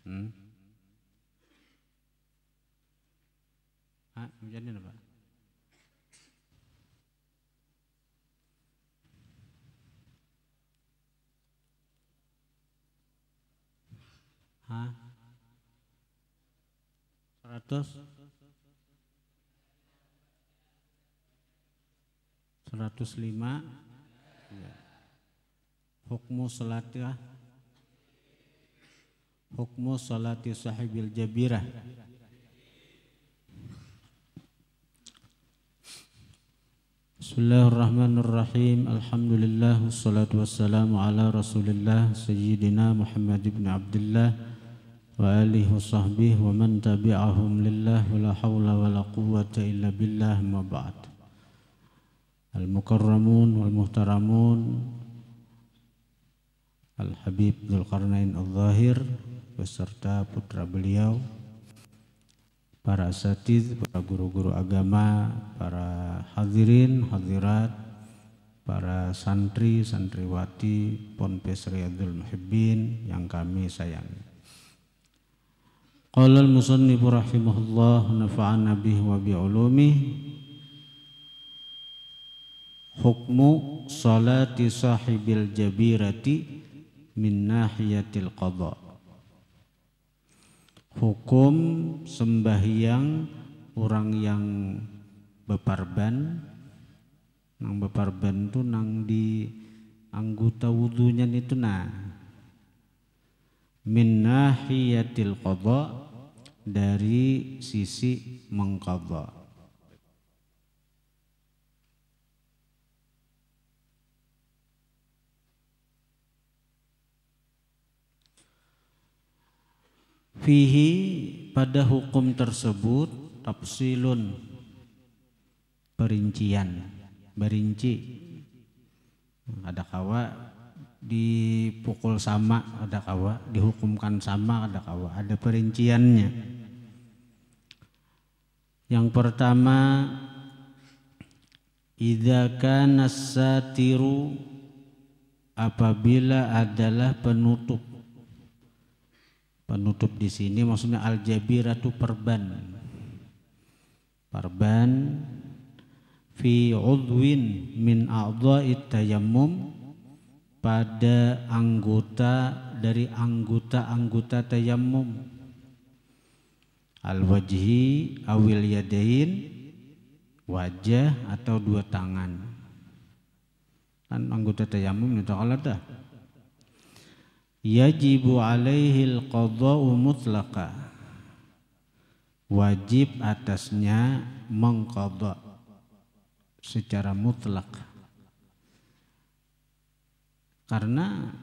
Hmm? Jadi apa? Hah? 100? 105? Ya. Hukmu salatih. Hukmu salati sahibil jabirah. Bismillahirrahmanirrahim. Alhamdulillah wassalatu wassalamu ala Rasulillah sayyidina Muhammad ibn Abdullah wa alihi wa sahbihi wa man tabi'ahum lillah wa la hawla wa la quwwata illa billah ma ba'd. Al-mukarramun wal muhtaramun Al-Habib Dzulqarnain Al-Zahir beserta putra beliau, para asatiz, para guru-guru agama, para hadirin, hadirat, para santri, santriwati Ponpes Riyadhul Muhibbin yang kami sayangi. Qala al-musannif rahimahullah nafa'ana bihi wa bi'ulumih. Hukmu salati sahibil jabirati min nahiyatil qadha. Hukum sembahyang orang yang beparban. Nang beparban itu nang di anggota wudunya itu min nahiyatil qadha, dari sisi mengqadha. Fihi, pada hukum tersebut, tafsilun, perincian, berinci. Ada kawa dipukul sama, ada kawa dihukumkan sama, ada kawa ada perinciannya. Yang pertama, idza kana satiru, apabila adalah penutup. Penutup di sini maksudnya al-jabiratu perban. Perban fi udwin min a'dha'it tayammum, pada anggota dari anggota-anggota tayammum. Al-wajhi awil yadain, wajah atau dua tangan. Kan anggota tayammum itu kalau dah. Yajibu alaihil qadha'u mutlaqa, wajib atasnya mengqadha secara mutlak. Karena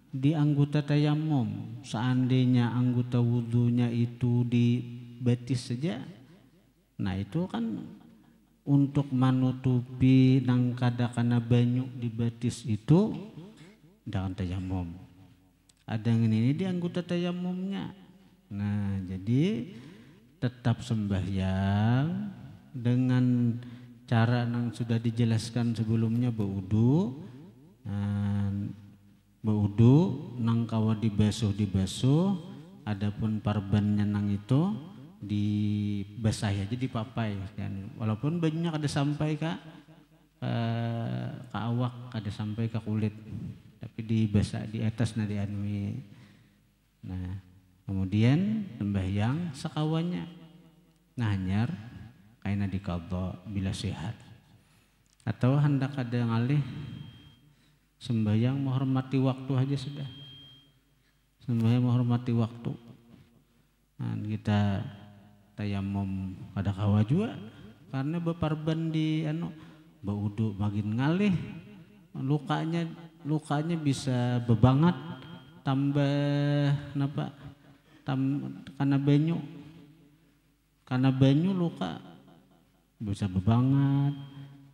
di anggota tayammum, seandainya anggota wudunya itu di betis saja, nah itu kan untuk menutupi nang kadakana banyu di betis itu dengan tayammum. Ada yang ini di anggota tayammumnya. Nah, jadi tetap sembahyang dengan cara yang sudah dijelaskan sebelumnya, berwudu. Berwudu nang kawa dibasuh, adapun parbannya nang itu dibasah aja, dipapai. Dan walaupun banyak ada sampai ke awak, ada sampai ke kulit, tapi dibasah di atas di anwi. Nah, kemudian sembahyang sekawannya. Nah, hanyar kaina diqadha bila sehat. Atau hendak ada ngalih sembahyang menghormati waktu aja sudah. Sembahyang menghormati waktu. Nah, kita tayammum kada kawa juga karena beparban di baudu makin ngalih, lukanya bisa bebangat, tambah napa karena banyu luka bisa bebangat,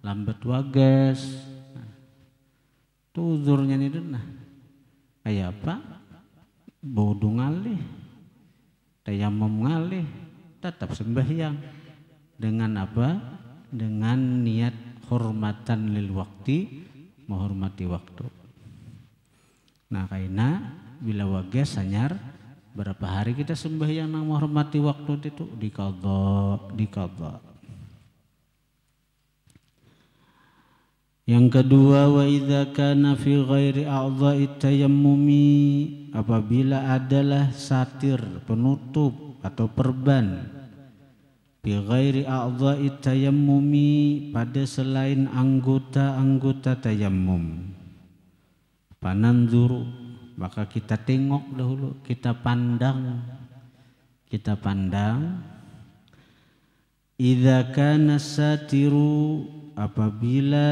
lambat wagas. Tuh uzurnya nih kayak apa? Baudu ngalih, tayammum ngalih, tetap sembahyang dengan apa? Dengan niat hormatan lil waktu, menghormati waktu. Nah, kaina bila wagas hanyar berapa hari kita sembahyang nang menghormati waktu itu diqadha. Yang kedua, wa idza kana fi ghairi a'dha'i tayammumi, apabila adalah satir, penutup atau perban, fi ghairi a'dha'i tayammumi, pada selain anggota-anggota tayammum, pananzuru, maka kita tengok dahulu, kita pandang. Idza kana satiru, apabila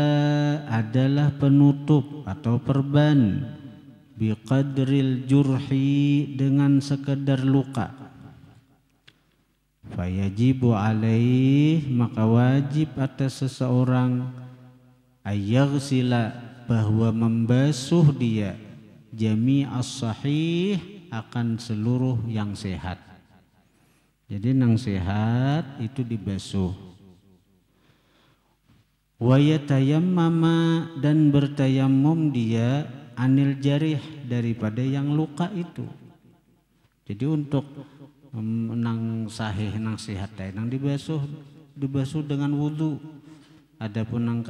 adalah penutup atau perban, biqadril jurhi, dengan sekedar luka, fayajibu alaih, maka wajib atas seseorang, ayaghsila, bahwa membasuh dia, jami'as sahih, akan seluruh yang sehat. Jadi nang sehat itu dibasuh. Wa yatayammama, dan bertayammum dia, anil jarih, daripada yang luka itu. Jadi untuk nang sahih, nang sehat, nang dibasuh dengan wudu. Adapun nang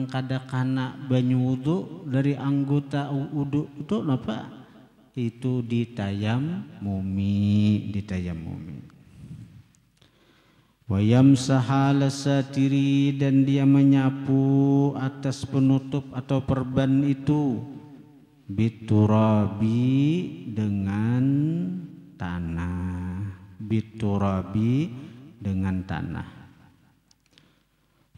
kada kana banyu wudu dari anggota wudu itu apa? Itu ditayammumi. Wa yamsaha ala satiri, dan dia menyapu atas penutup atau perban itu, biturabi, dengan tanah.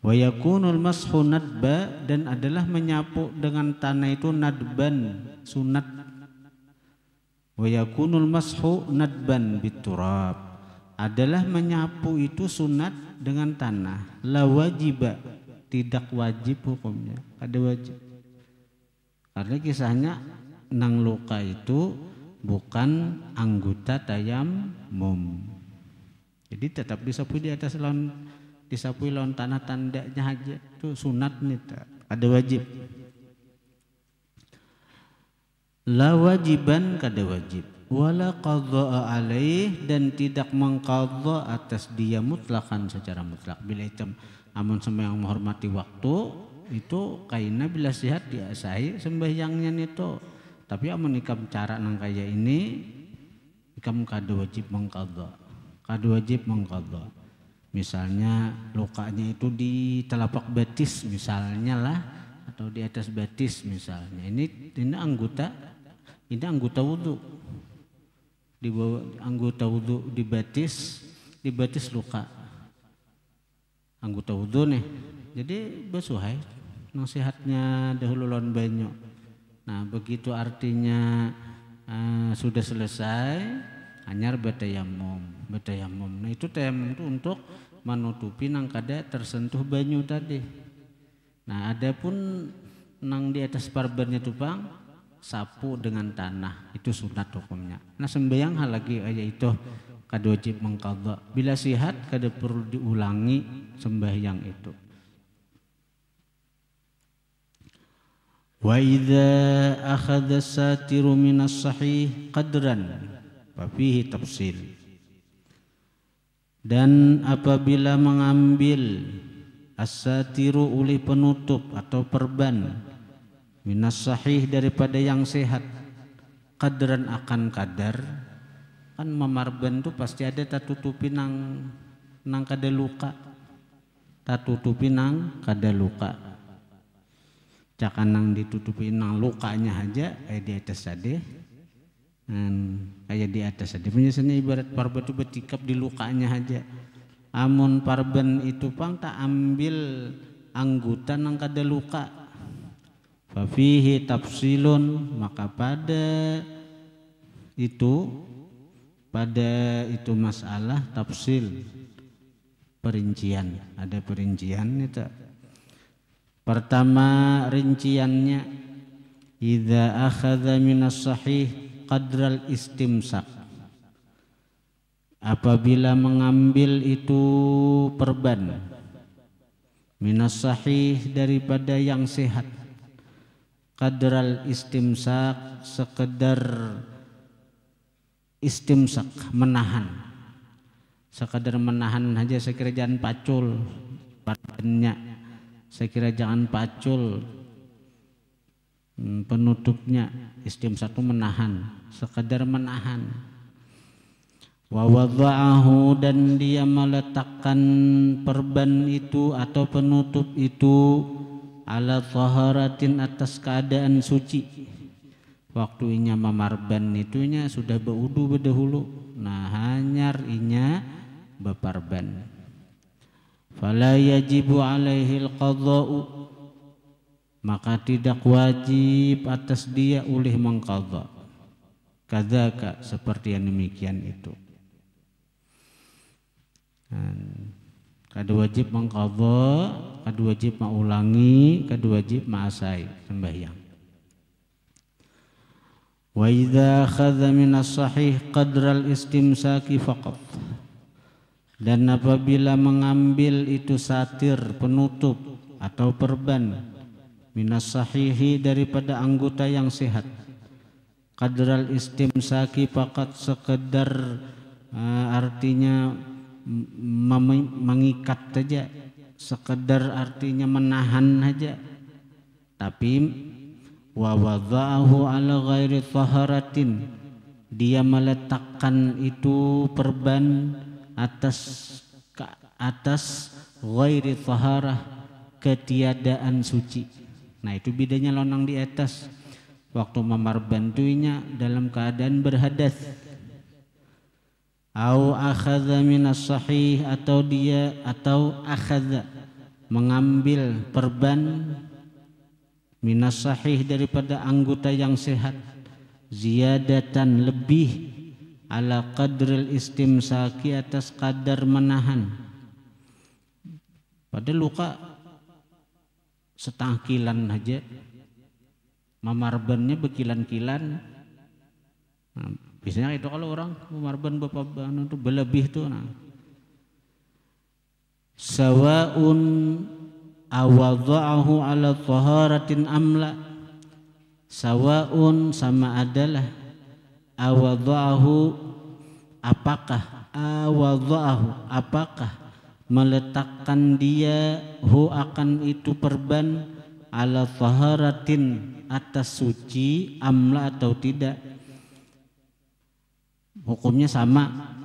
Wa yakunul mashu nadba, dan adalah menyapu dengan tanah itu nadban, sunat. Wa yakunul mashu nadban biturab, adalah menyapu itu sunat dengan tanah. La wajiba, tidak wajib hukumnya, ada wajib. Karena kisahnya nang luka itu bukan anggota tayammum. Jadi tetap disapu di atas disapu lawan tanah, tandanya aja itu sunat nih, ada wajib. La wajiban, kada wajib. Wala qadha'a alaih, dan tidak mengqadha atas dia mutlakan, secara mutlak. Bila itu amun sembahyang menghormati waktu itu kaina bila sehat diasahi sembahyangnya itu. Tapi amun ikam cara nang kaya ini, ikam kada wajib mengqadha. Misalnya lukanya itu di telapak betis misalnya lah, atau di atas betis misalnya. Ini anggota wudu. Di bawah anggota wudu di betis luka. Anggota wudu nih. Jadi basuhai nasihatnya dahulu lawan banyu. Nah, begitu artinya sudah selesai, anyar batayammum. Nah, itu tayammum itu untuk menutupi nang kada tersentuh banyu tadi. Nah, adapun nang di atas parbannya tupang sapu dengan tanah, itu sunat hukumnya. Nah, sembahyang hal lagi aja itu kada wajib mengqadha. Bila sihat kada perlu diulangi sembahyang itu. Wa idza akhadha satiru minas sahih qadran fa fihi tafsil. Dan apabila mengambil as-satiru oleh penutup atau perban, minas sahih daripada yang sehat, qadran akan kadar, kan memarban tu pasti ada tatutupi nang kada luka, cakan nang ditutupi nang lukanya aja kayak di atas tadi, kayak di atas tadi. Biasanya ibarat parban itu bertikap di lukanya aja. Amun parban itu pang tak ambil anggota nang kada luka, fafihi tafsilun, maka pada itu masalah tafsil, perincian, ada perincian itu. Pertama rinciannya, idza akhadha minas sahih qadral istimsak, apabila mengambil itu perban minas sahih daripada yang sehat, qadral istimsak, sekedar istimsak, menahan. Sekadar menahan aja, saya kira jangan pacul parbannya, saya kira jangan pacul penutupnya. Istimsak itu menahan, sekadar menahan. Wa wada'ahu, dan dia meletakkan perban itu atau penutup itu ala taharatin, atas keadaan suci. Waktu inya memarban itunya sudah beudu bedahulu, nah hanyar inya beparban. Fala yajibu alaihi alqadha'u, maka tidak wajib atas dia ulih mengqadha. Kadzaka, seperti yang demikian itu. Kada wajib mengqadha, kada wajib mengulangi, kada wajib ma'asai sembahyang. Wa idza akhadha min as-sahih qadra al-istimsaki faqat, dan apabila mengambil itu satir, penutup atau perban, minas sahihi, daripada anggota yang sehat, qadra al-istimsaki faqat, sekedar artinya mengikat saja, sekedar artinya menahan saja, tapi wa wada'ahu ala ghairi taharatin, dia meletakkan itu perban atas ghairi taharah, ketiadaan suci. Nah itu bedanya lonang di atas. Waktu memarban tuinya dalam keadaan berhadas. Au akhadha minas sahih, atau akhadha mengambil perban minas sahih, daripada anggota yang sehat, ziyadatan, lebih, ala qadril istimsaki, atas kadar menahan. Pada luka setengah kilan aja, memarbannya bekilan-kilan. Nah, biasanya itu kalau orang memarban bapak itu berlebih tuh. Nah, sawaun awadha'ahu ala taharatin amla, sawaun, sama adalah, awadha'ahu, apakah meletakkan dia hu, akan itu perban, ala taharatin, atas suci, amla atau tidak. Hukumnya sama,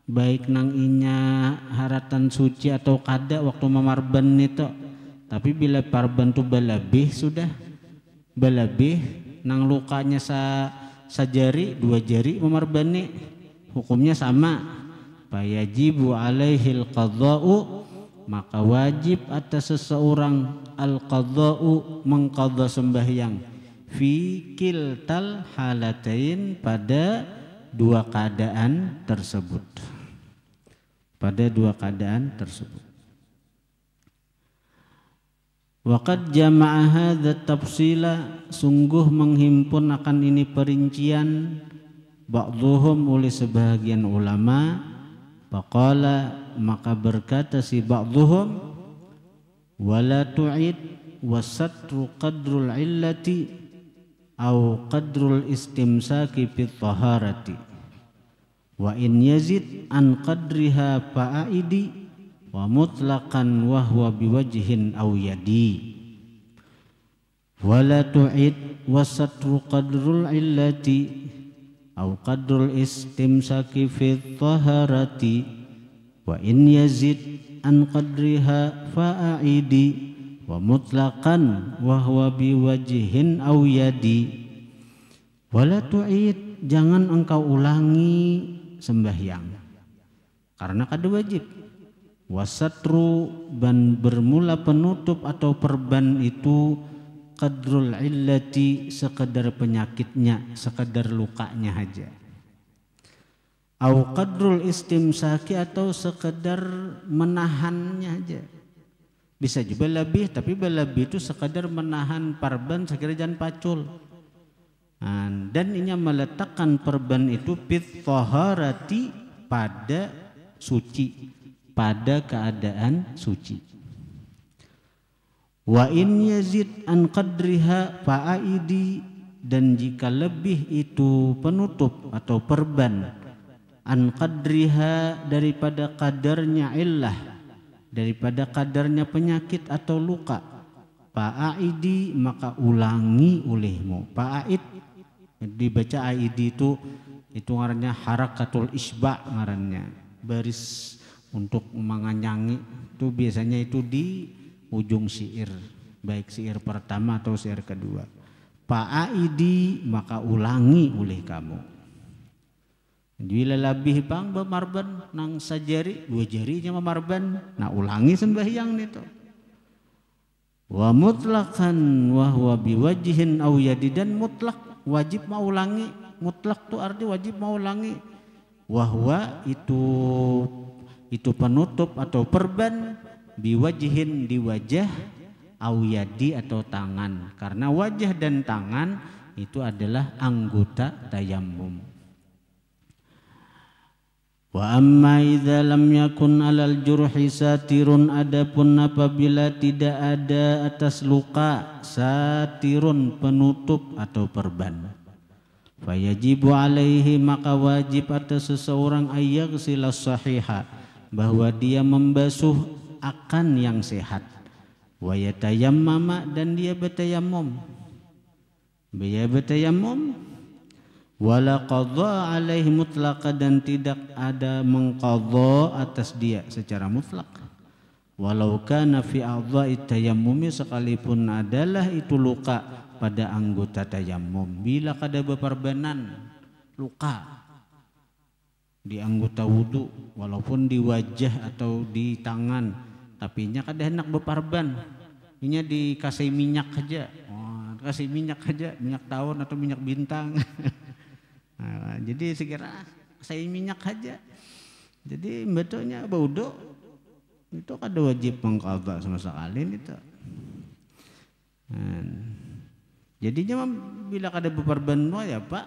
baik nang inya haratan suci atau kada waktu memarban itu. Tapi bila parban tu balabih, sudah balabih nang lukanya sajari, 2 jari memarbani, hukumnya sama. Fayajibu alaihil qadha'u, maka wajib atas seseorang al-qadha'u, mengqadha sembahyang, fi kiltal halatain, pada 2 keadaan tersebut. Pada 2 keadaan tersebut. Waqad jama'a hadza tafsila, sungguh menghimpun akan ini perincian, ba'dhuhum, oleh sebahagian ulama. Faqala, maka berkata si ba'dhuhum, wala tu'id wasatru qadrul illati au qadrul istimsaki fit taharati, wa in yazid an qadriha fa'aidi, wa mutlaqan wa huwa biwajhin aw yadi. Wala tu'id wasatru qadrul illati aw qadrul istimsaki fit taharati, wa in yazid an qadriha fa'aidi, wa mutlaqan wa huwa biwajhin aw yadi. Wala tu'id, jangan engkau ulangi sembahyang, karena kada wajib. Wasatru, ban bermula penutup atau perban itu, qadrul illati, sekedar penyakitnya, sekedar lukanya aja. Au qadrul istimsaki, atau sekedar menahannya aja. Bisa juga lebih, tapi lebih itu sekedar menahan perban, sekira jangan pacul. Dan ini meletakkan perban itu fit taharati, pada suci, pada keadaan suci. Wa in yazid an qadriha fa'aidi, dan jika lebih itu penutup atau perban, an qadriha daripada kadarnya illah, daripada kadarnya penyakit atau luka, fa'aidi maka ulangi olehmu. Fa'aid dibaca aidi itu ngarannya harakatul isba, ngarannya baris untuk menganyangi, itu biasanya itu di ujung syair, baik syair pertama atau syair kedua. Fa'aidi maka ulangi oleh kamu. Bila labih pang bemarban nang sajari, dua jarinya memarban, nah ulangi sembahyang itu. Wa mutlaqan wa huwa biwajhin aw yadi, dan mutlak wajib mau ulangi. Mutlak tu arti wajib mau ulangi. Wa huwa itu penutup atau perban, biwajhin di wajah, aw yadi atau tangan, karena wajah dan tangan itu adalah anggota tayammum. Wa amma idza lam yakun alal jurhi satirun, adapun apabila tidak ada atas luka satirun penutup atau perban, fayajibu alaihi maka wajib atas seseorang ayyaghsila sahiha, bahwa dia membasuh akan yang sehat, wa yatayammama dan dia bertayammum, wala qadha alaihi mutlaqa dan tidak ada mengqadha atas dia secara mutlak. Walau kana fi a'dha'i tayammumi, sekalipun adalah itu luka pada anggota tayammum. Bila kada beperbanan luka di anggota wudu, walaupun di wajah atau di tangan, tapi nya kada hendak beparban, inya dikasih minyak aja, kasih minyak aja, minyak tawon atau minyak bintang. Nah, jadi sekira saya minyak aja. Jadi betulnya wudu itu kada wajib mengqadha sama sekali itu. Jadinya bila kada beperban ya Pak,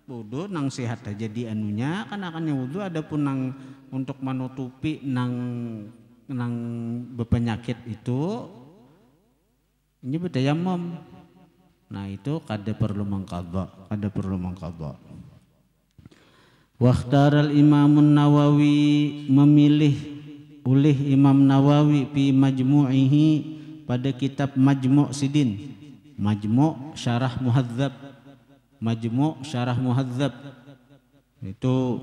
wudu nang sehat aja di anunya kan akannya wudu, adapun nang untuk menutupi nang berpenyakit itu ini bertayammum. Nah itu kada perlu mengqadha, Wakhtaral Imamun Nawawi, memilih oleh Imam Nawawi fi majmu'ihi pada kitab Majmu' Sidin, Majmu' Syarah Muhadzab, Majmu' Syarah Muhadzab itu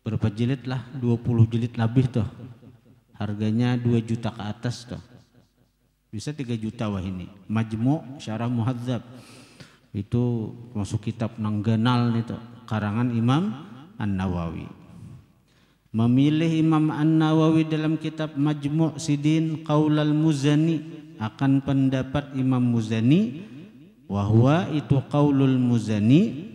berapa jilid lah, 20 jilid lebih tuh, harganya 2 juta ke atas tuh, bisa 3 juta wah ini. Majmu' Syarah Muhadzab itu masuk kitab nangganal itu, karangan Imam An-Nawawi. Memilih Imam An-Nawawi dalam kitab Majmu' Sidin qaulal Muzani, akan pendapat Imam Muzani, wahwa itu qaulul Muzani.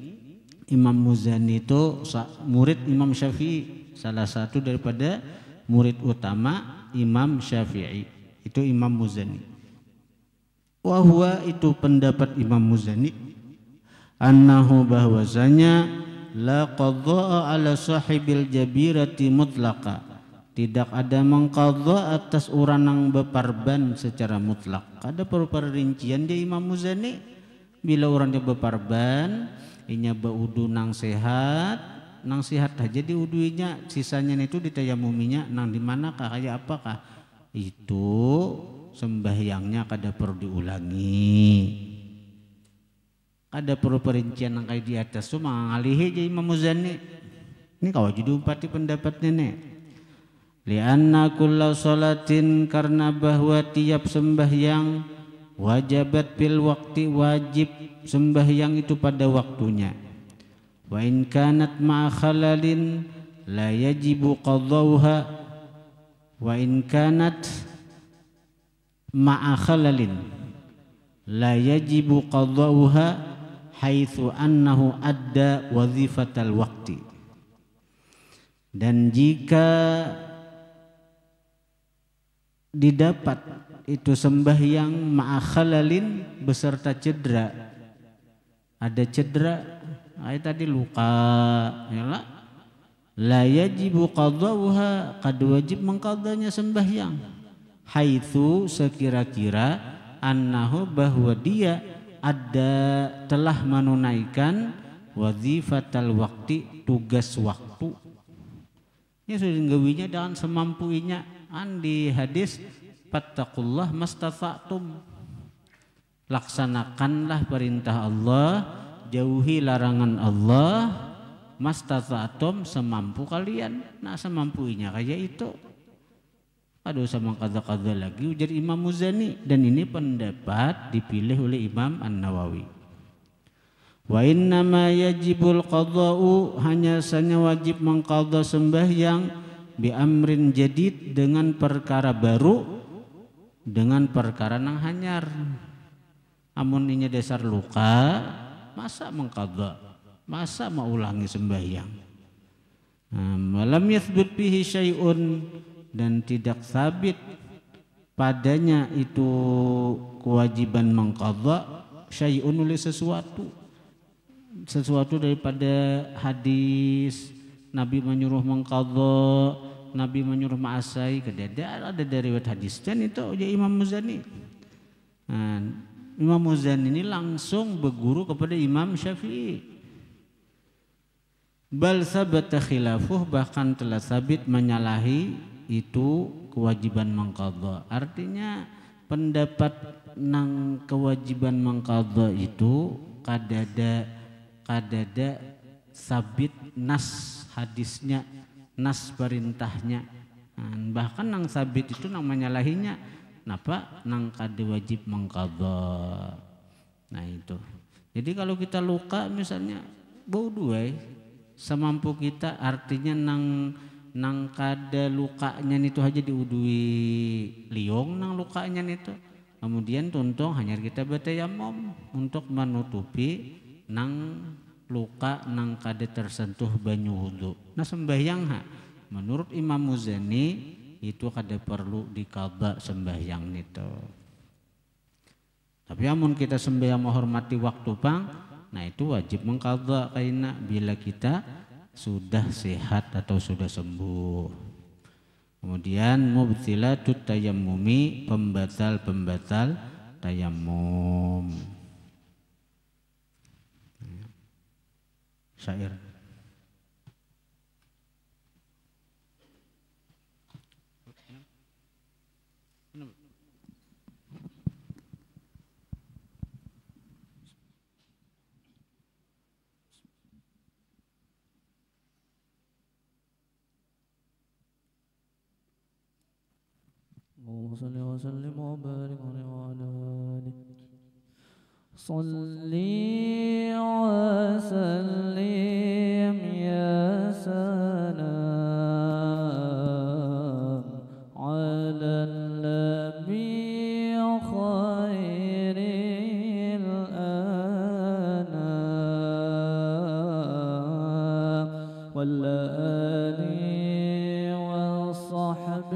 Imam Muzani itu murid Imam Syafi'i, salah satu daripada murid utama Imam Syafi'i, itu Imam Muzani. Wahwa itu pendapat Imam Muzani, annahu bahwasanya la qadha'a ala sahibil jabirati mutlaqa, tidak ada mengqadha atas orang yang beparban secara mutlak. Ada perincian dia Imam Muzani, bila orang dia beparban inya baudu nang sehat aja di uduinya, sisanya itu ditayamuminya nang di manakah, kayak apakah itu sembahyangnya kada perlu diulangi. Ada perlu perincian yang kayak di atas tuh mengalihi jadi Imam Muzani. Ini kau jadi umpati pendapatnya nih. Lianna kulla salatin, karena bahwa tiap sembahyang, wajabat bil waktu, wajib sembahyang itu pada waktunya. Wa in kanat ma'a khalalin la yajibu qadhauha, wa in kanat ma'a khalalin la yajibu qadhauha haitsu annahu adda wazifatal waqti. Dan jika didapat itu sembahyang ma'akhalalin beserta cedera, ada cedera, tadi luka, ya la yajibu qadhauha, kad wajib mengqadhanya sembahyang, haitsu sekira-kira annahu bahwa dia telah menunaikan wazifatal waktu, tugas waktu. Ya sudah nggawinya dengan semampunya. Di hadis fattaqullah mastata'tum. Laksanakanlah perintah Allah, jauhi larangan Allah, mastata'tum, semampu kalian. Nah semampunya kayak itu. Aduh sama kata-kata lagi ujar Imam Muzani, dan ini pendapat dipilih oleh Imam An-Nawawi. Wa innama yajibul qada'u, hanya saja wajib mengqadha sembahyang bi amrin jadid, dengan perkara baru, dengan perkara nang hanyar. Amun ini dasar luka, masa mengqadha, masa mau ulangi sembahyang. Malam yathbut bihi syai'un, dan tidak sabit padanya itu kewajiban mengqadha, syai'un oleh sesuatu daripada hadis Nabi menyuruh mengqadha, Nabi menyuruh ma'asai, ada dari riwayat hadis, dan itu ya Imam Muzani. Imam Muzani ini langsung berguru kepada Imam Syafi'i. Bal sabata khilafuh, bahkan telah sabit menyalahi itu kewajiban mengqadha. Artinya pendapat nang kewajiban mengqadha itu kadada sabit nas hadisnya, nas perintahnya. Bahkan nang sabit itu nang menyalahinya napa nang kada wajib mengqadha. Nah itu. Jadi kalau kita luka misalnya bau dua semampu kita, artinya nang kada lukanya itu aja diudui liong nang lukanya itu, kemudian tuntung hanya kita bertayamum untuk menutupi nang luka nang kada tersentuh banyu wudu. Nah sembahyang menurut Imam Muzani itu kada perlu diqadha sembahyang itu. Tapi amun kita sembahyang menghormati waktu pang, nah itu wajib mengqadha kaina bila kita sudah sehat atau sudah sembuh. Kemudian mubtilatut tayammumi, pembatal tayammum. Syair. اللهم صل وسلم وبارك عليه وعلى آله. صلي وسلم يا سلام على النبي خير الأنام والآل والصحب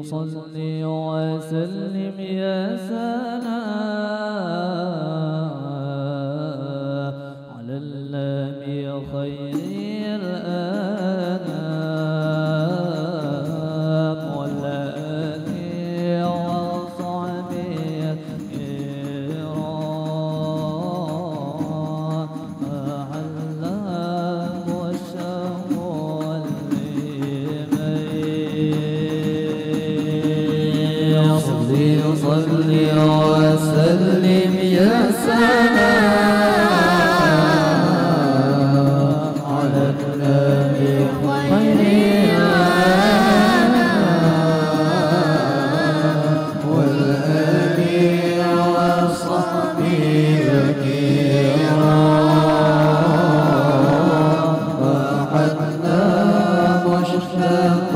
صل وسلم يا سلام على النبي خير الأنام والآل وصحبه الكرام أعلام والشهر صل وسلم يا سلام على النبي خير الأنام والآل وصحبه الكرام وحتى مشتاق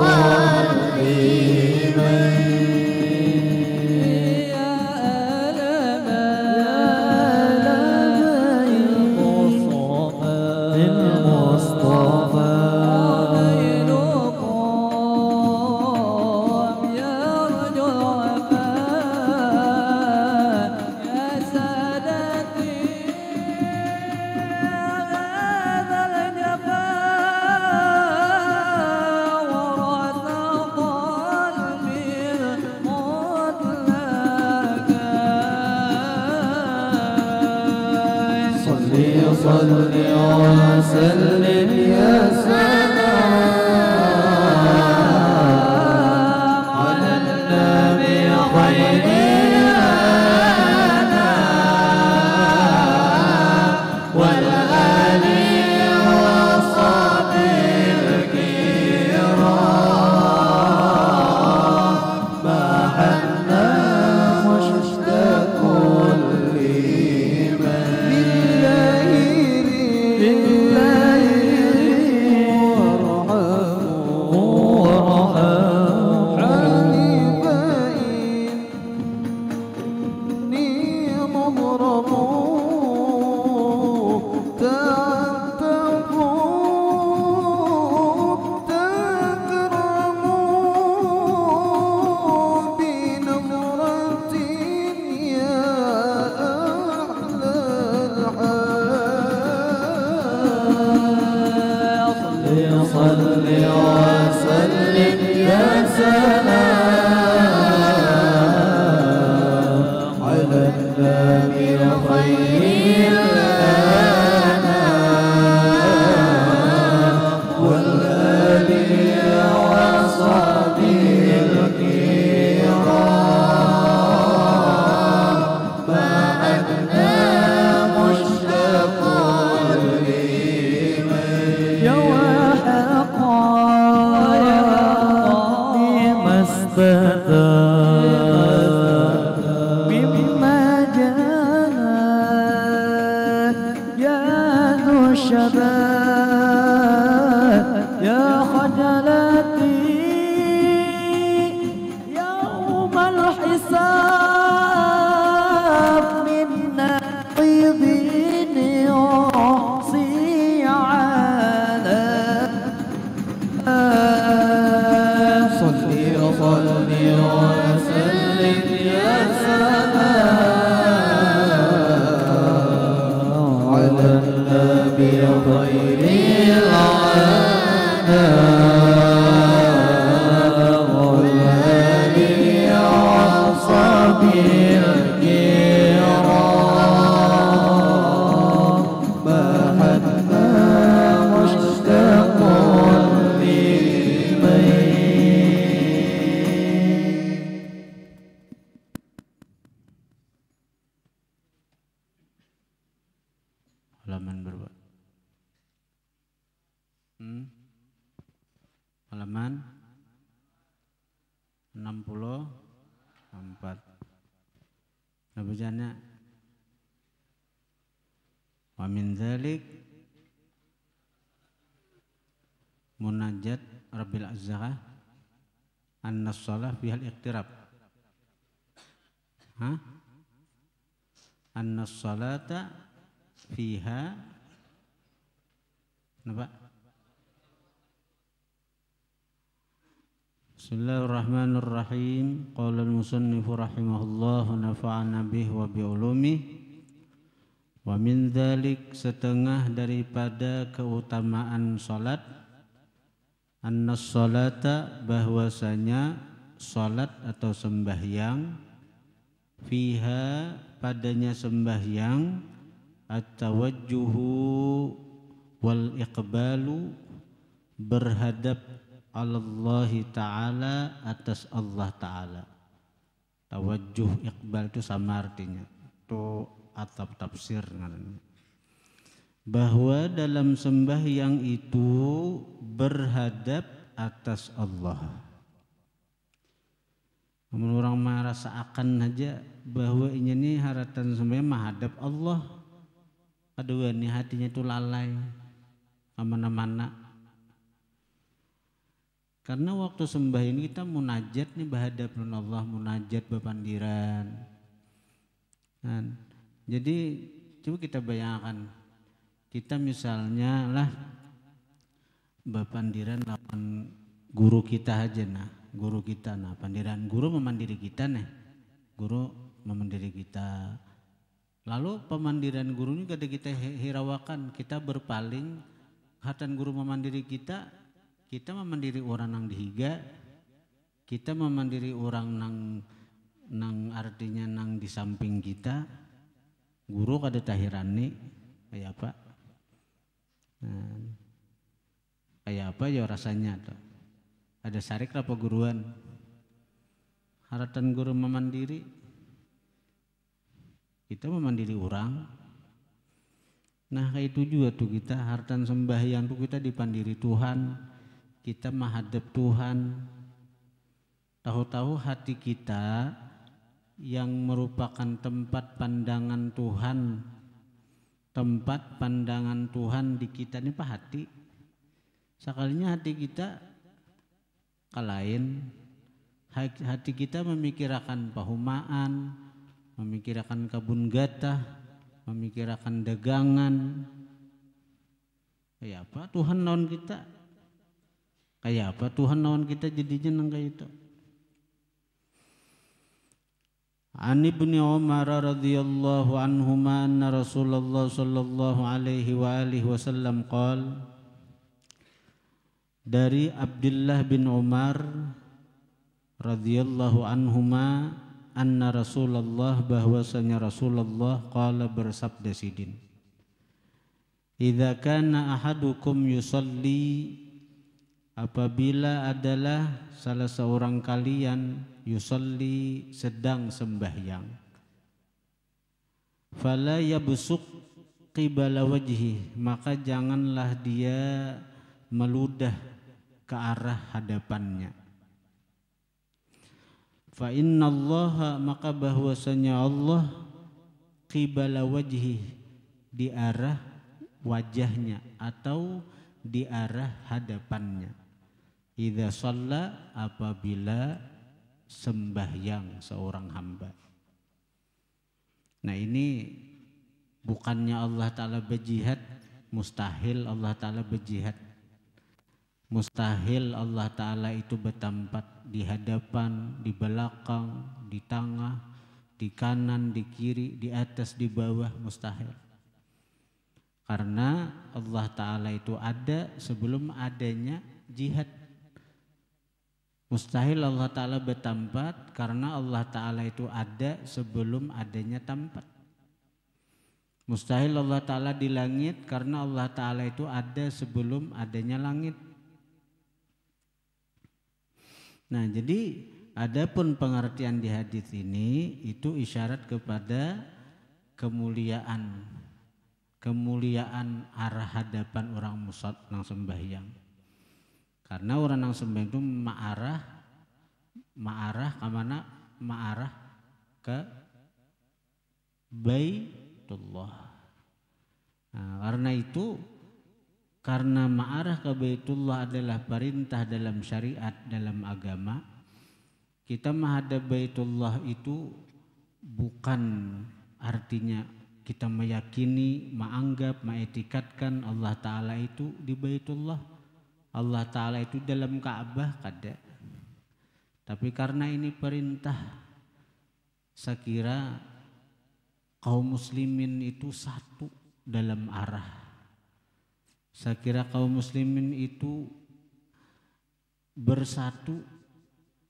صل وسلم يا سلام على النبي خير الأنام والآل وصحبه الكرام ما حنا مشتاق صل وسلم يا سلام على النبي خير الأنام والآل وصحبه الكرام ما عدنا مشتاق مما جنت يا ذو الشباب يا خجلتي يوم الحساب من نقيض يعصي على صل وسلم يا سلام على النبي خير الأنام والآل وصحبه الكرام ما حنا مشتاق halaman berapa? Halaman 64. Nah, bacanya wa min dzalik munajat Rabbil Azzah anna shalah fihal iqtirab. Anna shalata fiha apa? Bismillahirrahmanirrahim. Qala al-musannif rahimahullah wa nafa'ana bih wa bi ulumih. Wa min dzalik, setengah daripada keutamaan salat, annas salata, bahwasanya salat atau sembahyang, fiha, padanya sembahyang, at-tawajjuhu wal iqbalu, berhadap Allah Ta'ala, atas Allah Ta'ala. Tawajjuh iqbal itu sama artinya, itu atap tafsir bahwa dalam sembahyang itu berhadap atas Allah. Namun orang merasa akan aja bahwa ini haratan sembahyang menghadap Allah, kedua ini hatinya itu lalai kemana-mana. Karena waktu sembahyang kita munajat nih berhadapan Allah, munajat bepandiran. Jadi coba kita bayangkan, kita misalnya lah bepandiran lawan guru kita aja, nah guru kita, nah pandiran guru memandiri kita nih, guru memandiri kita. Lalu pemandiran guru ini kada kita hirawakan, kita berpaling, hatan guru memandiri kita memandiri orang nang dihiga, kita memandiri orang nang artinya nang di samping kita. Guru kada tahirani kayak apa? Kayak apa ya rasanya tuh? Ada sarik apa guruan? Haratan guru memandiri, kita memandiri orang. Nah kayak itu juga tuh kita hartan sembahyang tuh kita dipandiri Tuhan, kita menghadap Tuhan. Tahu-tahu hati kita yang merupakan tempat pandangan Tuhan, tempat pandangan Tuhan di kita ini pak hati. Sekalinya hati kita kalain, hati kita memikirkan pahumaan, memikirkan kebun gatah, memikirkan dagangan. Kayak apa Tuhan naon kita? Kayak apa Tuhan naon kita jadinya nang kayak itu? An Ibnu Umar radhiyallahu anhuma anna Rasulullah sallallahu alaihi wa alihi wasallam qala, dari Abdullah bin Umar radhiyallahu anhuma anna Rasulullah, bahwasanya Rasulullah qala, bersabda sidin, idza kana ahadukum yusalli, apabila adalah salah seorang kalian, yusalli, sedang sembahyang, fala yabsuq qibala wajhi, maka janganlah dia meludah ke arah hadapannya. Fa innallaha, maka bahwasanya Allah, qibala wajhi, di arah wajahnya atau di arah hadapannya. Idza shalla, apabila sembahyang seorang hamba. Nah ini bukannya Allah Ta'ala berjihad, mustahil Allah Ta'ala berjihad, mustahil Allah Ta'ala itu bertempat di hadapan, di belakang, di tengah, di kanan, di kiri, di atas, di bawah, mustahil. Karena Allah Ta'ala itu ada sebelum adanya jihad. Mustahil Allah Ta'ala bertempat karena Allah Ta'ala itu ada sebelum adanya tempat. Mustahil Allah Ta'ala di langit karena Allah Ta'ala itu ada sebelum adanya langit. Nah jadi adapun pengertian di hadis ini itu isyarat kepada kemuliaan arah hadapan orang musad nang sembahyang. Karena orang nang sembahyang itu ma'arah kemana? Ma'arah ke Baitullah. Nah, karena itu, karena ma'arah ke Baitullah adalah perintah dalam syariat, dalam agama, kita menghadap Baitullah itu bukan artinya kita meyakini, menganggap, mengetikatkan Allah Ta'ala itu di Baitullah, Allah Ta'ala itu dalam Ka'bah, kada. Tapi karena ini perintah, saya kira kaum muslimin itu satu dalam arah. Saya kira kaum muslimin itu bersatu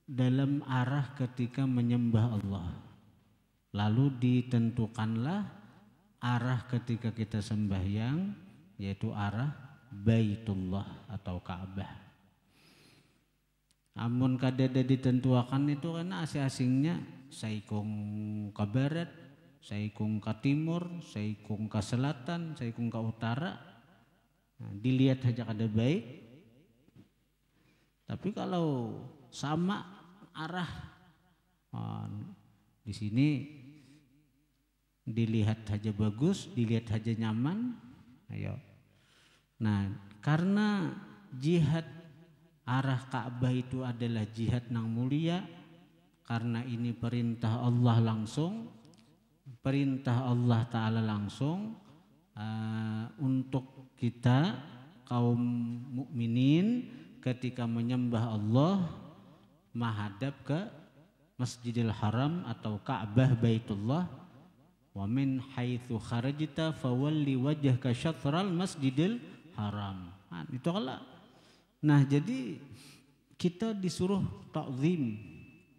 dalam arah ketika menyembah Allah. Lalu ditentukanlah arah ketika kita sembahyang, yaitu arah Baitullah atau Ka'bah. Amun kadada ditentuakan itu karena asing-asingnya saikung ke barat, saikung ke timur, saikung ke selatan, saikung ke utara. Nah, dilihat saja kada baik. Tapi kalau sama arah, di sini dilihat saja bagus, dilihat saja nyaman, ayo. Nah, karena jihad arah Ka'bah itu adalah jihad nang mulia, karena ini perintah Allah langsung, perintah Allah Ta'ala langsung untuk kita kaum mukminin ketika menyembah Allah menghadap ke Masjidil Haram atau Ka'bah Baitullah. Wa min haitsu kharajta fawalli wajhaka syatral Masjidil Haram. Nah, itu kalau. Nah, jadi kita disuruh ta'zim,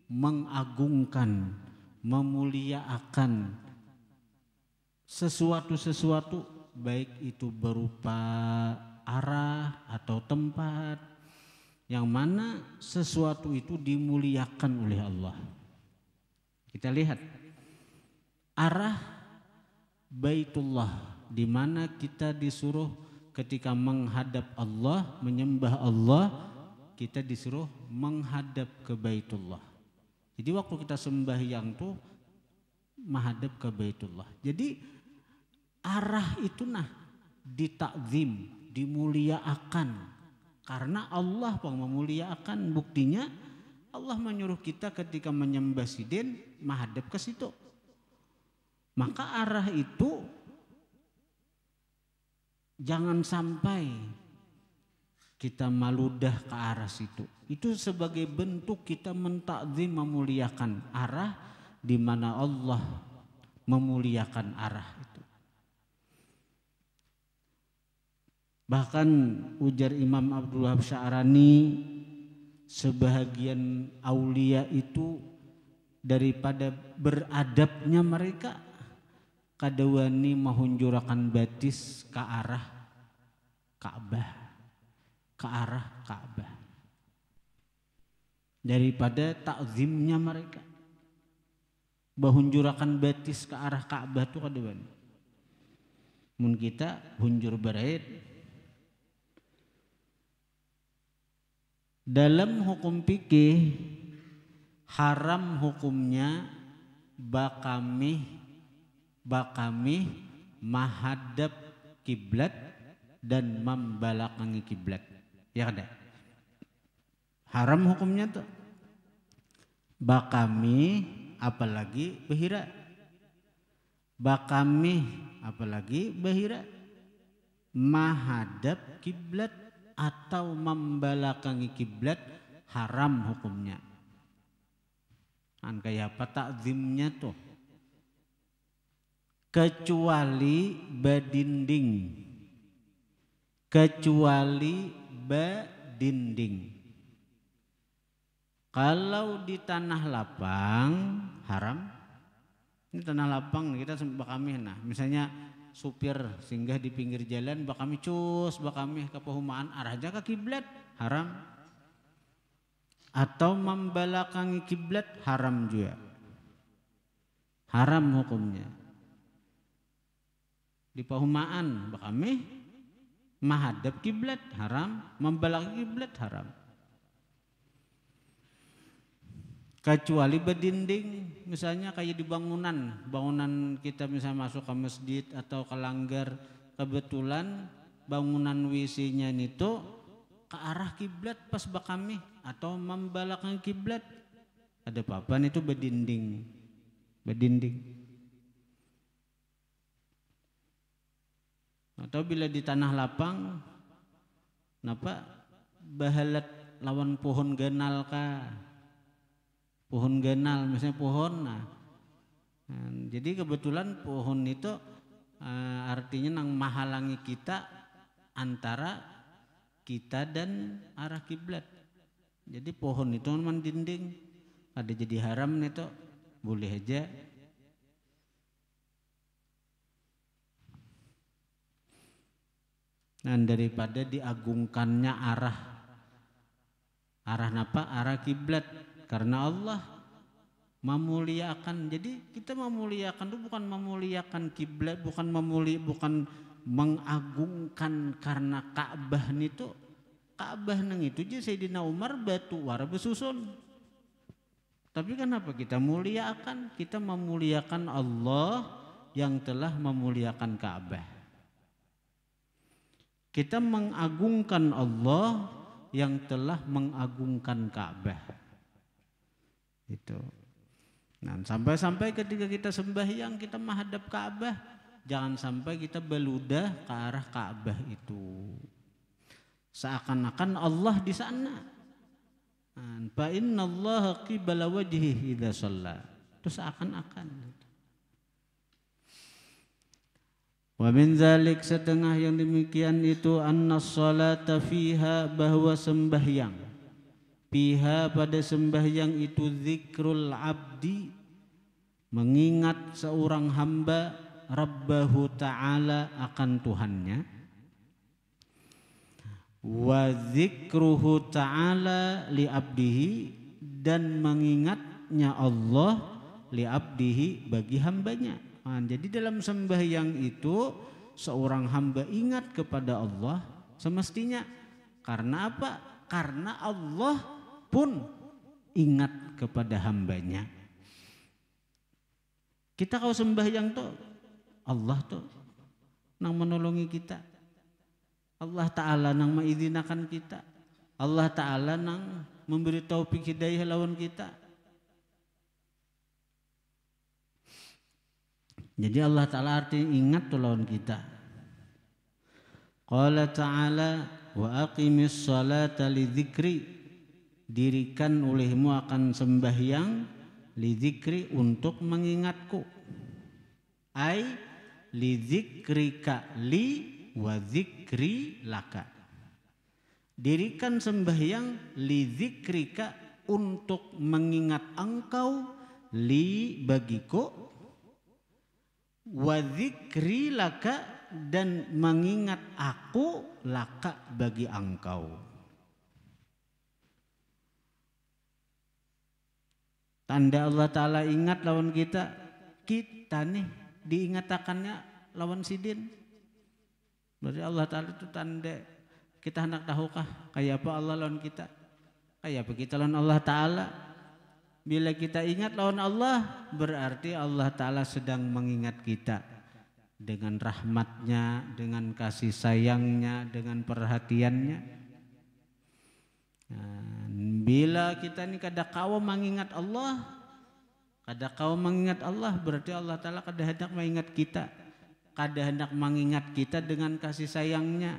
mengagungkan, memuliakan sesuatu-sesuatu, baik itu berupa arah atau tempat, yang mana sesuatu itu dimuliakan oleh Allah. Kita lihat arah Baitullah, di mana kita disuruh ketika menghadap Allah, menyembah Allah, kita disuruh menghadap ke Baitullah. Jadi waktu kita sembahyang tuh menghadap ke Baitullah. Jadi arah itu ditakzim, dimuliakan, karena Allah yang memuliakan. Buktinya Allah menyuruh kita ketika menyembah sidin menghadap ke situ. Maka arah itu jangan sampai kita maludah ke arah situ. Itu sebagai bentuk kita mentakzim, memuliakan arah di mana Allah memuliakan arah itu. Bahkan ujar Imam Abdul Wahab Sya'rani, sebahagian aulia itu daripada beradabnya mereka kadawani mahunjurakan batis ke arah Ka'bah, ke arah Ka'bah, daripada takzimnya mereka bahunjurakan batis ke arah Ka'bah itu kadawani. Mun kita hunjur berait dalam hukum fikih, haram hukumnya bakami menghadap kiblat dan membelakangi kiblat. Ya kada? Haram hukumnya tuh. Bakami apalagi bahira. Bakami apalagi bahira. Menghadap kiblat atau membelakangi kiblat haram hukumnya. Kan kayak apa takzimnya tuh? Kecuali badinding, kecuali badinding. Kalau di tanah lapang haram. Ini tanah lapang kita bakami, nah misalnya supir singgah di pinggir jalan bakami cus, bakami ke pehumaan arahnya ke kiblat haram. Atau membelakangi kiblat haram juga. Haram hukumnya. Di pehumaan bakami menghadap kiblat haram, membelakangi kiblat haram. Kecuali berdinding, misalnya kayak di bangunan kita misalnya masuk ke masjid atau ke langgar, kebetulan bangunan WC-nya itu ke arah kiblat pas bakami atau membelakangi kiblat, ada papan itu berdinding. Atau bila di tanah lapang, napa bahalat lawan pohon ganal ka, pohon ganal, misalnya pohon. Jadi kebetulan pohon itu artinya nang menghalangi kita antara kita dan arah kiblat. Jadi pohon itu memang dinding, ada jadi haram itu boleh aja. Dan daripada diagungkannya arah napa? Arah kiblat, karena Allah memuliakan. Jadi kita memuliakan itu bukan memuliakan kiblat, bukan mengagungkan karena Ka'bah itu. Ka'bah nang itu je Sayyidina Umar batu wara besusun. Tapi kenapa kita muliakan? Kita memuliakan Allah yang telah memuliakan Ka'bah. Kita mengagungkan Allah yang telah mengagungkan Ka'bah. Itu. Nah, sampai-sampai ketika kita sembahyang kita menghadap Ka'bah, jangan sampai kita beludah ke arah Ka'bah itu. Seakan-akan Allah di sana. Fa innallaha qibala wajhihi idza shalla. Itu seakan-akan. Wa min zalik, setengah yang demikian itu anna sholata fiha, bahwa sembahyang fiha pada sembahyang itu zikrul abdi, mengingat seorang hamba rabbahu ta'ala, akan Tuhannya, wa zikruhu ta'ala li abdihi, dan mengingatnya Allah li abdihi, bagi hambanya. Jadi dalam sembahyang itu seorang hamba ingat kepada Allah semestinya. Karena apa? Karena Allah pun ingat kepada hambanya. Kita kalau sembahyang tuh Allah tuh nang menolongi kita. Allah Ta'ala nang mengizinakan kita. Allah Ta'ala nang memberi taufik hidayah lawan kita. Jadi Allah Ta'ala artinya ingat tuh lawan kita. Qala Ta'ala wa aqimis salata li dzikri, dirikan olehmu akan sembahyang li dzikri, untuk mengingatku. Ai li dzikrika li wa dzikri laka. Dirikan sembahyang li dzikrika, untuk mengingat engkau, li bagiku, wa dzikri laka, dan mengingat aku, laka bagi engkau. Tanda Allah Ta'ala ingat lawan kita, kita nih diingatakannya lawan sidin. Berarti Allah Ta'ala itu tanda. Kita hendak tahukah kayak apa Allah lawan kita, kayak apa kita lawan Allah Ta'ala. Bila kita ingat lawan Allah, berarti Allah Ta'ala sedang mengingat kita dengan rahmatnya, dengan kasih sayangnya, dengan perhatiannya. Nah, bila kita ini kada kawa mengingat Allah, berarti Allah Ta'ala kada hendak mengingat kita, kada hendak mengingat kita dengan kasih sayangnya.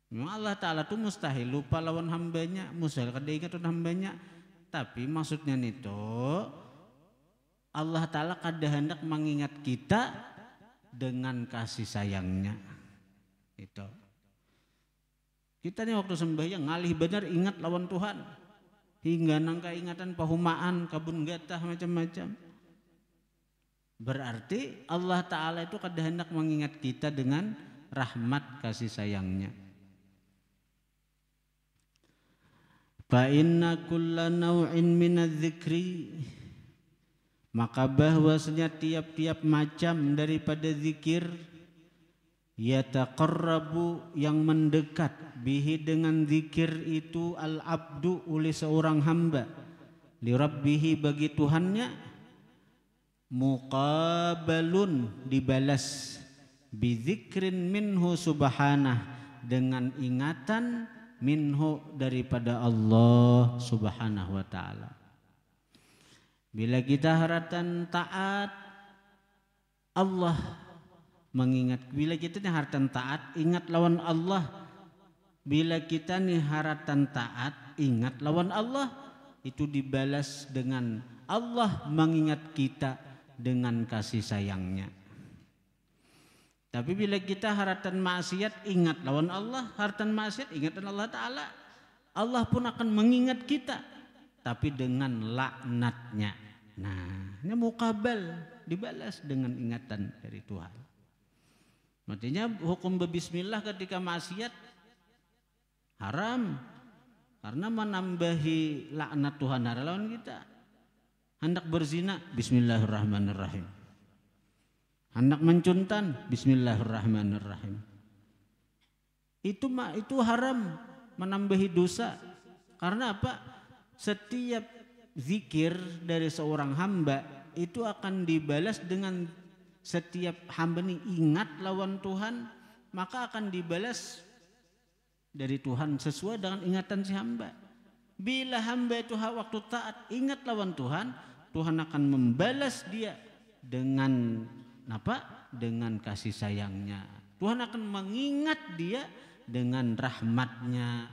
Memang Allah Ta'ala itu mustahil lupa lawan hambanya, mustahil kada ingat lawan hambanya. Tapi maksudnya itu Allah Ta'ala kada hendak mengingat kita dengan kasih sayangnya. Itu. Kita nih waktu sembahyang ngalih benar ingat lawan Tuhan, hingga nangka ingatan pahumaan, kabun gatah macam-macam. Berarti Allah Ta'ala itu kada hendak mengingat kita dengan rahmat kasih sayangnya. Fa inna kulla naw'in minadz dzikri, maka bahwasanya tiap-tiap macam daripada zikir, yataqarrabu, yang mendekat, bihi dengan zikir itu, al-abdu, oleh seorang hamba, li rabbihi, bagi Tuhannya, muqabalun, dibalas, bi dzikrin minhu subhanah, dengan ingatan minhu, daripada Allah Subhanahu wa ta'ala. Bila kita haratan taat, Allah mengingat. Bila kita ni haratan taat, ingat lawan Allah. Bila kita ni haratan taat, ingat lawan Allah, itu dibalas dengan Allah mengingat kita dengan kasih sayangnya. Tapi bila kita haratan maksiat, ingat lawan Allah, haratan maksiat ingat Allah Ta'ala, Allah pun akan mengingat kita, tapi dengan laknatnya. Nah, ini mukabal, dibalas dengan ingatan dari Tuhan. Artinya hukum berbismillah ketika maksiat haram, karena menambahi laknat Tuhan lawan kita. Hendak berzina, bismillahirrahmanirrahim. Hendak mencuntan, bismillahirrahmanirrahim. Itu haram, menambahi dosa. Karena apa? Setiap zikir dari seorang hamba itu akan dibalas dengan setiap hamba ini ingat lawan Tuhan, maka akan dibalas dari Tuhan sesuai dengan ingatan si hamba. Bila hamba itu waktu taat ingat lawan Tuhan, Tuhan akan membalas dia dengan apa? Dengan kasih sayangnya. Tuhan akan mengingat dia dengan rahmatnya.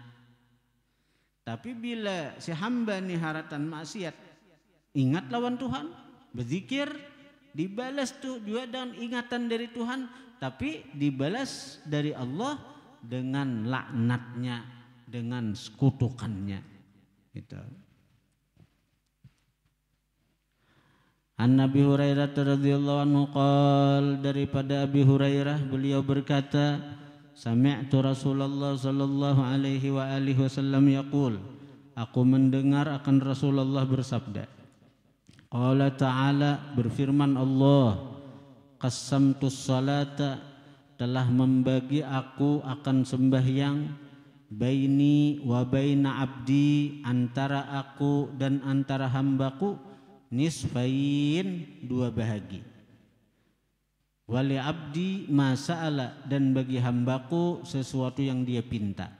Tapi bila si hamba ini haratan maksiat, ingat lawan Tuhan, berzikir, dibalas tuh juga dengan ingatan dari Tuhan, tapi dibalas dari Allah dengan laknatnya, dengan kutukannya. Gitu. An Abi Hurairah radhiyallahu anhu qol, daripada Abi Hurairah beliau berkata, sami'tu Rasulullah sallallahu alaihi wa alihi wasallam yaqul, aku mendengar akan Rasulullah bersabda, qala ta'ala, berfirman Allah, qasamtus salata, telah membagi aku akan sembahyang, baini wa baina abdi, antara aku dan antara hambaku, nisfain, dua bahagi. Wali abdi masa'ala, dan bagi hambaku sesuatu yang dia pinta.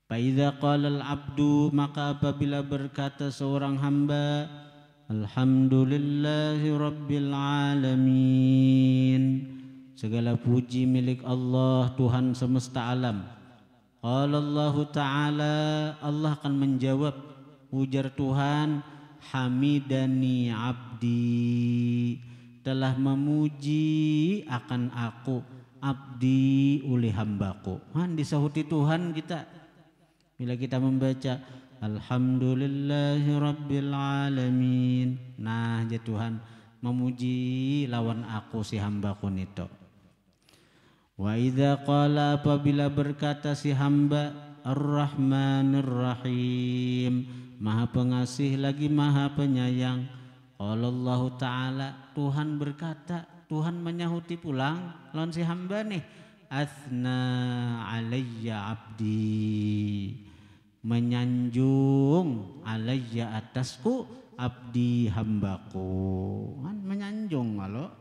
Faidza qala al-abdu, maka apabila berkata seorang hamba, alhamdulillahi rabbil alamin, segala puji milik Allah Tuhan semesta alam. Qala Allah Ta'ala, Allah akan menjawab, ujar Tuhan, hamidani abdi, telah memuji akan aku, abdi, oleh hambaku. Disahuti Tuhan kita bila kita membaca alhamdulillahi rabbil alamin. Nah, ya Tuhan memuji lawan aku si hambaku nito. Wa idza qala, apabila berkata si hamba, ar-rahmanir rahim, maha pengasih lagi maha penyayang. Qala Allah Ta'ala, Tuhan berkata, Tuhan menyahuti pulang lawan si hamba nih, athna alayya abdi, menyanjung alayya atasku, abdi hambaku. Menyanjung kalau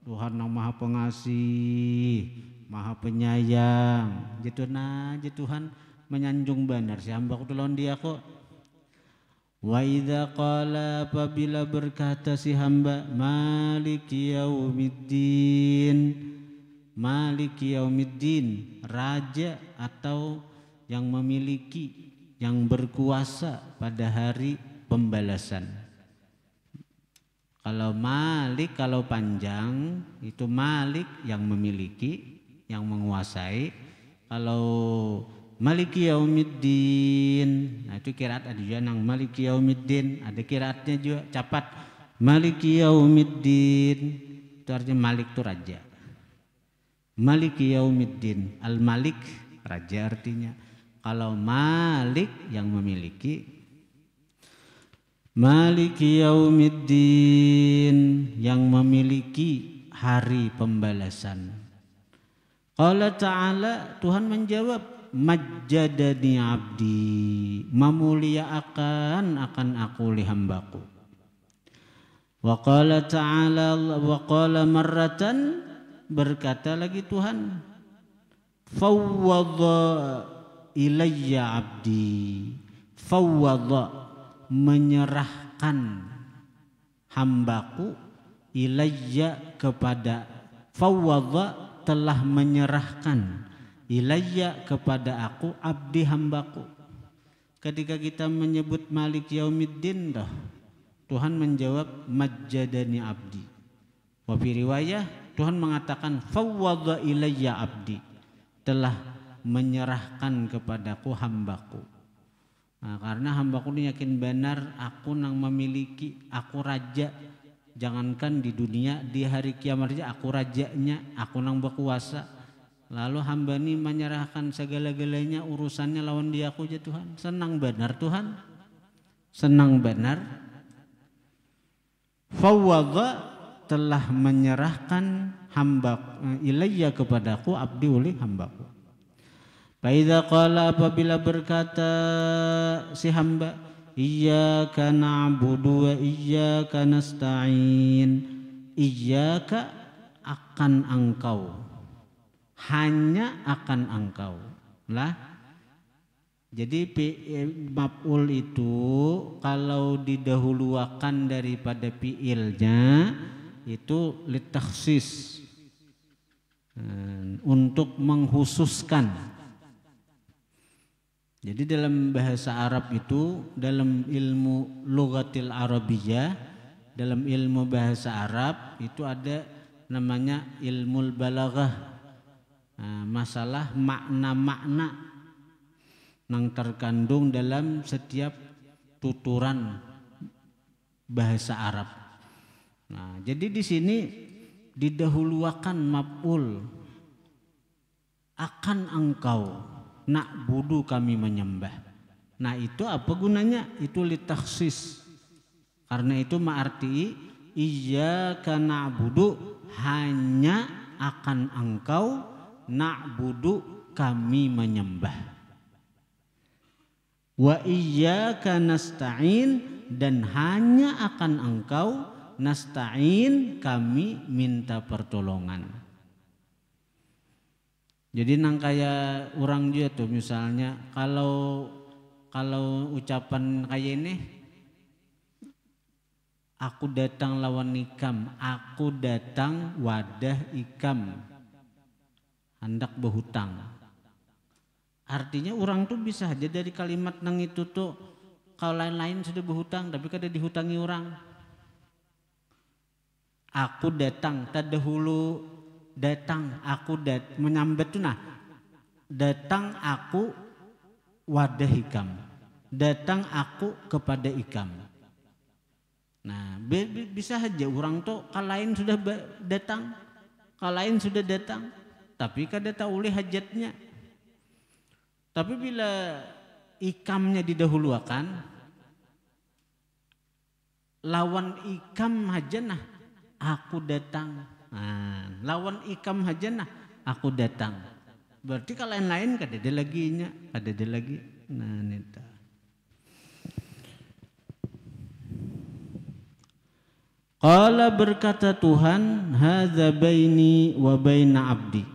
Tuhan yang maha pengasih, maha penyayang. Gitu nah, Tuhan menyanjung benar si hambaku tu lawan dia kok. Wa idza qala, apabila berkata si hamba, maliki yaumiddin, maliki yaumiddin, raja atau yang memiliki, yang berkuasa pada hari pembalasan. Kalau malik, kalau panjang itu malik yang memiliki, yang menguasai. Kalau maliki yaumiddin, nah itu kiraat ada juga yang maliki yaumiddin, ada kiraatnya juga capat maliki yaumiddin, itu artinya malik itu raja. Maliki yaumiddin, al-malik raja artinya. Kalau malik yang memiliki, maliki yaumiddin yang memiliki hari pembalasan. Qala Ta'ala, Tuhan menjawab, majjadani abdi, memuliakan akan aku li hambaku. Wa qala Ta'ala, wa qala marratan, berkata lagi Tuhan, fawwadha ilayya abdi, fawwadha, menyerahkan hambaku, ilayya kepada, fawwadha telah menyerahkan, ilayya kepada aku, abdi hambaku. ketika kita menyebut Malik Yaumiddin dah Tuhan menjawab majjadani abdi. Wa fi riwayah Tuhan mengatakan fawwadha ilayya abdi, telah menyerahkan kepadaku hambaku. Nah, karena hambaku ini yakin benar aku nang memiliki, aku raja. Jangankan di dunia, di hari kiamat aja aku rajanya, aku nang berkuasa. Lalu hamba ini menyerahkan segala-galanya, urusannya lawan dia aku aja Tuhan. Senang benar Tuhan, senang benar. Fawwadha, telah menyerahkan hamba ilayya kepadaku abdi oleh hambaku. Faidza qala, apabila berkata si hamba, iyyaka na'budu wa iyyaka nasta'in, iyyaka akan engkau, hanya akan engkau lah. Jadi maf'ul itu kalau didahulukan daripada fi'ilnya itu litakhsis, untuk menghususkan. Jadi dalam bahasa Arab itu, dalam ilmu lughatil arabiyyah, dalam ilmu bahasa Arab itu ada namanya ilmul balaghah. Masalah makna-makna yang terkandung dalam setiap tuturan bahasa Arab. Nah, jadi di sini didahulukan maf'ul akan engkau, na'budu kami menyembah. Nah, itu apa gunanya? Itu litakhsis. Karena itu ma'arti iyyaka na'budu, hanya akan engkau, na'budu kami menyembah. Wa iyyaka nasta'in, dan hanya akan engkau, nasta'in kami minta pertolongan. Jadi nang kayak orang juga tuh misalnya kalau ucapan kayak ini, aku datang lawan ikam, aku datang wadah ikam, hendak berhutang. Artinya orang tuh bisa aja dari kalimat nang itu tuh kalau lain-lain sudah berhutang tapi kada dihutangi orang. Aku datang, terdahulu datang, aku menyambat tuh nah, datang aku wadah ikam, datang aku kepada ikam. Nah, bisa aja orang tuh kalau lain sudah datang, kalau lain sudah datang, tapi kada tahu oleh hajatnya. Tapi bila ikamnya didahulukan, lawan ikam aja nah, aku datang. Nah, lawan ikam aja nah, aku datang. Berarti kalau lain-lain kada ada laginya, kada ada lagi. Nah, nita. Qala, berkata Tuhan, hadza baini wa baina abdi.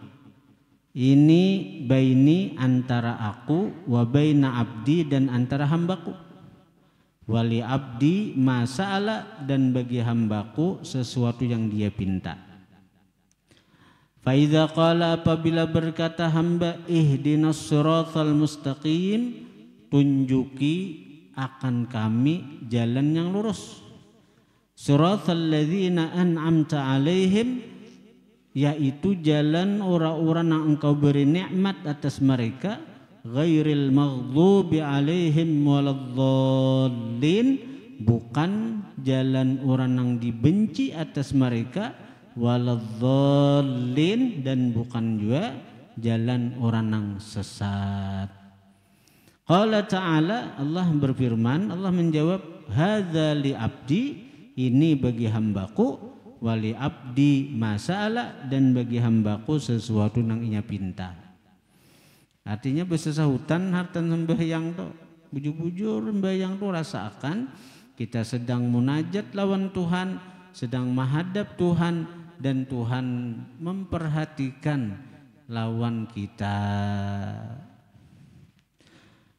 Ini baini antara aku, wa baina abdi dan antara hambaku. Wali abdi masa'ala, dan bagi hambaku sesuatu yang dia pinta. Faidza qala, apabila berkata hamba, ihdinas siratal mustaqim, tunjuki akan kami jalan yang lurus. Siratal ladzina an'amta alaihim, yaitu jalan orang-orang yang engkau beri nikmat atas mereka, ghairil maghdubi alaihim waladdallin, bukan jalan orang yang dibenci atas mereka, waladdallin, dan bukan juga jalan orang yang sesat. Qala ta'ala, Allah berfirman, Allah menjawab, hadza li abdi, ini bagi hambaku, wali abdi masa'ala, dan bagi hambaku sesuatu yang ia pinta. Artinya bersesahutan hartan sembahyang tu, bujur-bujur sembahyang tu rasakan kita sedang munajat lawan Tuhan, sedang menghadap Tuhan, dan Tuhan memperhatikan lawan kita.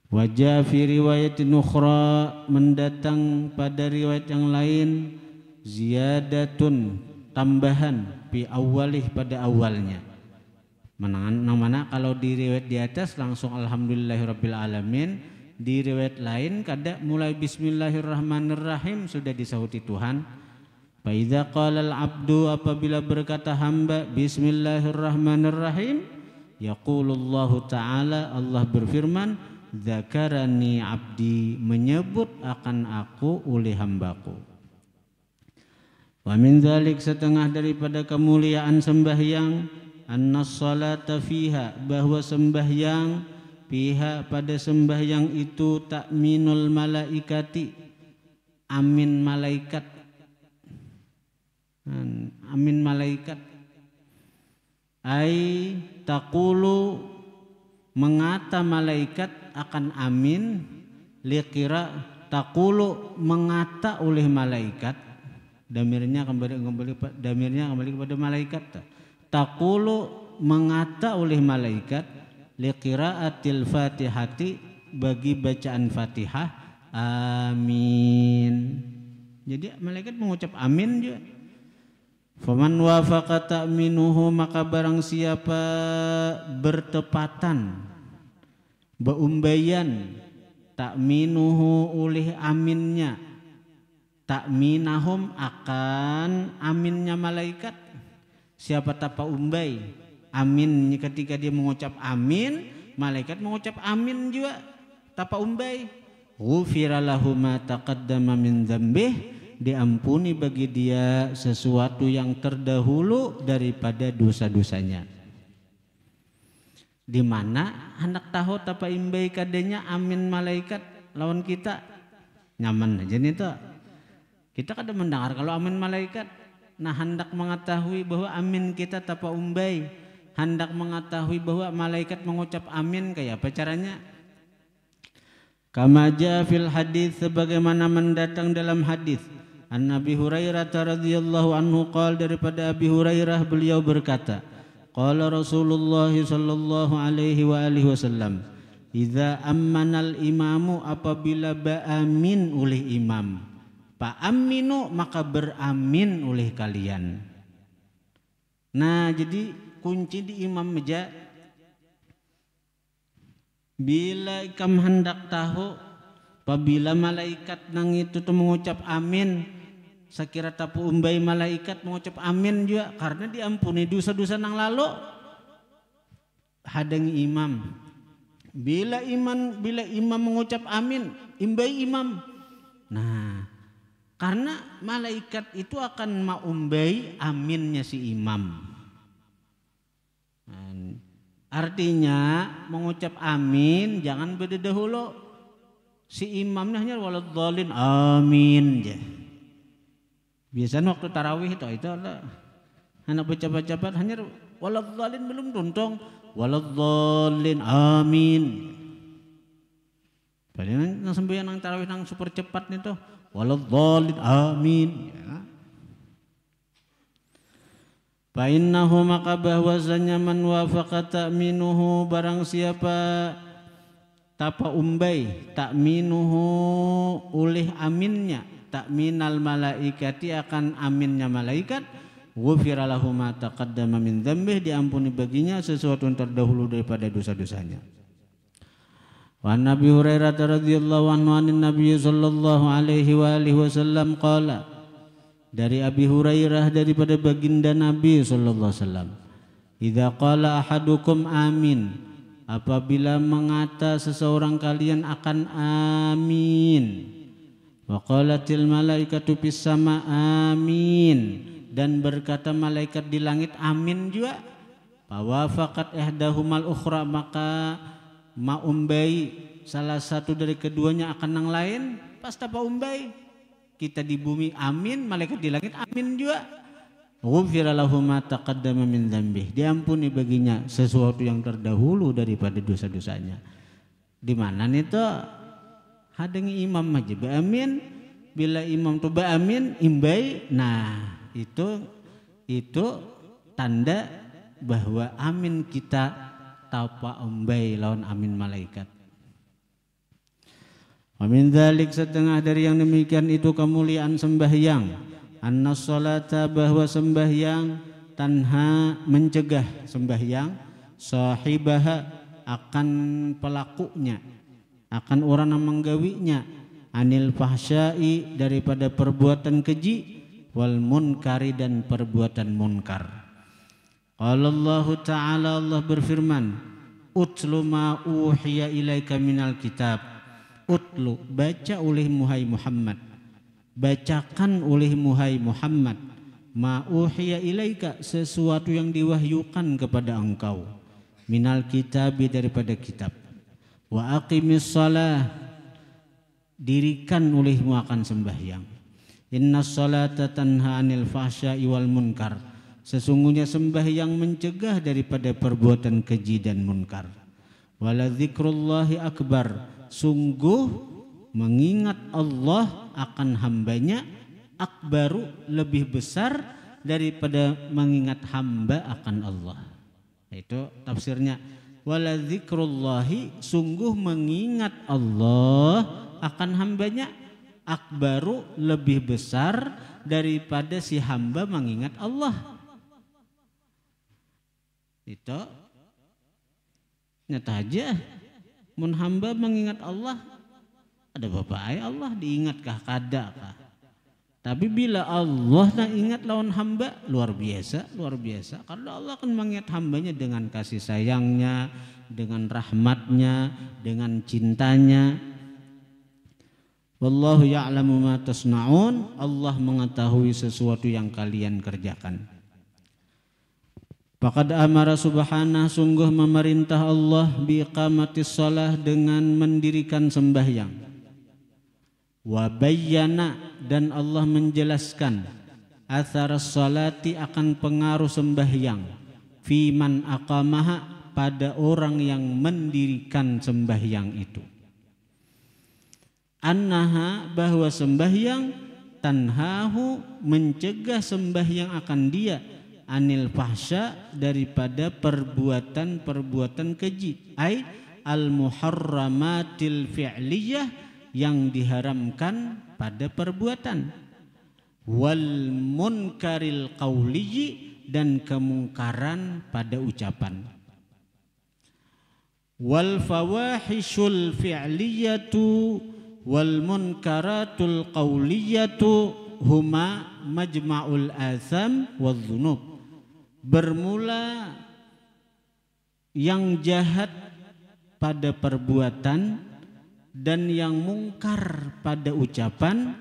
Wajah fi riwayatin ukhra, mendatang pada riwayat yang lain, ziyadatun, tambahan, fi awalih, pada awalnya. Mana kalau di riwayat di atas langsung alhamdulillahirabbil alamin, Di riwayat lain kada mulai bismillahirrahmanirrahim sudah disahuti Tuhan. Fa idza qala al-'abdu apabila berkata hamba bismillahirrahmanirrahim yaqulullahu ta'ala Allah berfirman dzakarani 'abdi menyebut akan aku oleh hambaku. Wa min dzalik setengah daripada kemuliaan sembahyang annas salata fiha bahwa sembahyang fiha pada sembahyang itu takminul malaikati amin malaikat ai taqulu mengata malaikat akan amin liqira taqulu mengata oleh malaikat damirnya kembali kepada malaikat taqulu mengata oleh malaikat liqiraatil fatihati bagi bacaan Fatihah amin. Jadi malaikat mengucap amin juga. Faman wafaqa ta'minuhu maka barang siapa bertepatan beumbayan ta'minuhu oleh aminnya ta'minahum akan aminnya malaikat. Siapa tapa umbai amin ketika dia mengucap amin, malaikat mengucap amin juga tapa umbai. Ghufira lahu ma taqaddama min dzambih, diampuni bagi dia sesuatu yang terdahulu daripada dosa-dosanya. Di mana hendak tahu tapa imbai kadenya amin malaikat lawan kita nyaman aja nih tuh. Kita kada mendengar kalau amin malaikat. Nah hendak mengetahui bahwa amin kita tapa umbai, hendak mengetahui bahwa malaikat mengucap amin kayak apa caranya? Kama jaa fil hadis sebagaimana mendatang dalam hadis. An Abi Hurairah radhiyallahu anhu qala daripada Abi Hurairah beliau berkata, qala Rasulullah sallallahu alaihi wa alihi wasallam, idza ammanal imamu apabila ba'amin oleh imam, fa aminu maka beramin oleh kalian. Nah, jadi kunci di imam meja bila ikam hendak tahu apabila malaikat nang itu tuh mengucap amin sekira tapu umbai malaikat mengucap amin juga karena diampuni dosa-dosa nang lalu hadangi imam. Bila imam mengucap amin imbai imam. Nah, karena malaikat itu akan maumbai aminnya si imam. Artinya mengucap amin jangan beda dahulu. Si imamnya hanya waladhdallin amin aja. Biasanya waktu tarawih itu ada anak baca-baca hanya waladhdallin belum tuntung waladhdallin amin. Padahal nang sembahyang nang tarawih nang super cepat nih tuh waladhdallin amin ya. Fa innahu maka bahwasanya man wafaqa ta'minuhu barang siapa tapa umbai ta'minuhu oleh aminnya ta'minal malaikati akan aminnya malaikat ghufira lahu ma taqaddama min dzambih diampuni baginya sesuatu yang terdahulu daripada dosa-dosanya. Wa Nabi Hurairah radhiyallahu anhu anin Nabi sallallahu alaihi wa alihi wasallam qala dari Abi Hurairah daripada baginda Nabi sallallahu alaihi wasallam, idza qala ahadukum amin apabila mengata seseorang kalian akan amin wa qalatil malaikatu fis sama amin dan berkata malaikat di langit amin juga fa wafaqat ihdahumal ukhra maka maumbai salah satu dari keduanya akan yang lain pasti apa umbai kita di bumi amin, malaikat di langit amin juga. Ghufira lahu ma taqaddama min dzambih. Diampuni baginya sesuatu yang terdahulu daripada dosa-dosanya. Di mana nih tuh? Hadangi imam aja ba'amin. Bila imam tuh ba'amin, imbai. Nah, itu tanda bahwa amin kita tapa umbai lawan amin malaikat. Wa min dzalik setengah dari yang demikian itu kemuliaan sembahyang. Annas salata bahwa sembahyang tanha mencegah sembahyang sahibaha akan pelakunya akan orang yang menggawinya, anil fahsyai daripada perbuatan keji, wal munkari dan perbuatan munkar. Qala Allah Ta'ala, Allah berfirman, utlu ma uhiya ilaika minal kitab. Utlu, baca oleh Muhai Muhammad, bacakan oleh Muhai Muhammad, ma uhiya ilaika, sesuatu yang diwahyukan kepada engkau, minal kitabi daripada kitab. Wa aqimis shalah, dirikan olehmu akan sembahyang. Inna sholata tanha anil fahsya'i wal munkar, sesungguhnya sembahyang mencegah daripada perbuatan keji dan munkar. Wala dzikrullahi akbar, sungguh mengingat Allah akan hambanya, akbaru lebih besar daripada mengingat hamba akan Allah. Itu tafsirnya. Wala dzikrullahi, sungguh mengingat Allah akan hambanya, akbaru lebih besar daripada si hamba mengingat Allah. Itu nyata aja, mun hamba mengingat Allah, ada bapak Allah diingatkah kada kah? Tapi bila Allah nak ingat lawan hamba, luar biasa, luar biasa. Karena Allah akan mengingat hambanya dengan kasih sayangnya, dengan rahmatnya, dengan cintanya. Wallahu ya'lamu ma tasna'un, Allah mengetahui sesuatu yang kalian kerjakan. Faqad amara subhanah, sungguh memerintah Allah biiqamatis shalah, dengan mendirikan sembahyang. Wa bayyana, dan Allah menjelaskan athar sholati, akan pengaruh sembahyang, fi man aqamaha, pada orang yang mendirikan sembahyang itu. Annaha, bahwa sembahyang, tanhahu, mencegah sembahyang akan dia, anil fahsya, daripada perbuatan-perbuatan keji, ai al muharramatil fi'liyah, yang diharamkan pada perbuatan, wal munkaril qauliyyi, dan kemungkaran pada ucapan. Wal fawahishul fi'liyatu wal munkaratul qauliyatu huma majma'ul atham wal dhunub. Bermula yang jahat pada perbuatan dan yang mungkar pada ucapan,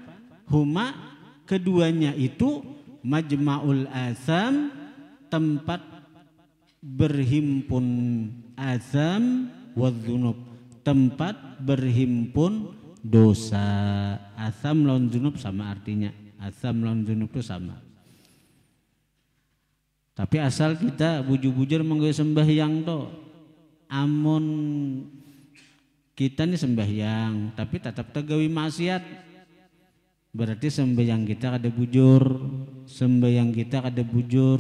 huma, keduanya itu, majma'ul atham, tempat berhimpun atham, wal dhunub, tempat berhimpun dosa. Atham lawan dzunub sama artinya. Atham lawan dzunub itu sama. Tapi asal kita bujur-bujur menggawe sembahyang to, amun kita nih sembahyang tapi tetap tegawi maksiat, berarti sembahyang kita kada bujur, sembahyang kita kada bujur,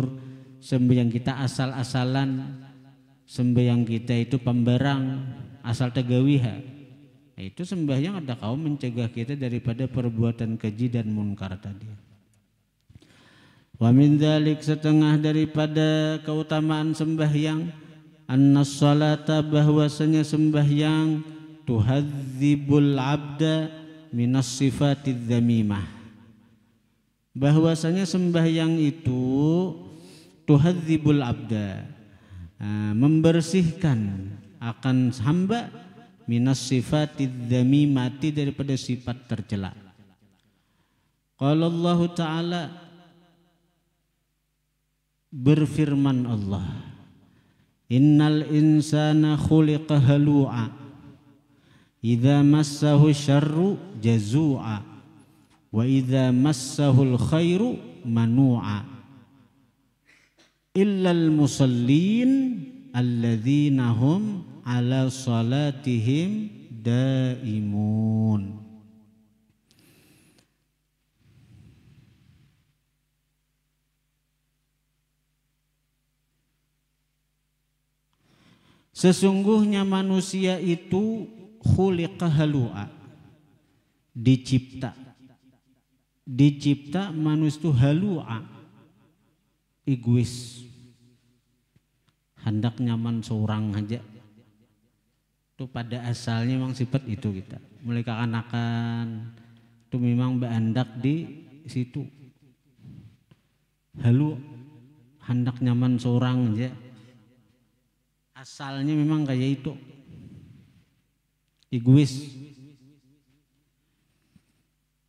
sembahyang kita asal-asalan, sembahyang kita itu pembarang, asal tegawi ha. Itu sembahyang ada kaum mencegah kita daripada perbuatan keji dan munkar tadi. Wa min dzalik, setengah daripada keutamaan sembahyang, annas salata, bahwasanya sembahyang, tuhadzibul abda minas sifatidz dzamimah, bahwasanya sembahyang itu tuhadzibul abda, membersihkan akan hamba, minas sifatidz dzamimati, daripada sifat tercela. Qala Allah Ta'ala, berfirman Allah, innal insana khuliqa halu'a, idza massahu syarru jazu'a, wa idza massahul khairu manu'a, illal musallin alladzina hum ala salatihim daimun. Sesungguhnya manusia itu khuliqa halu'a, dicipta manusia itu halu'a, egois, hendak nyaman seorang aja, Itu pada asalnya memang sifat itu kita. Mulai kekanakan itu memang berandak di situ. Halu hendak nyaman seorang aja. Asalnya memang kayak itu. Egois.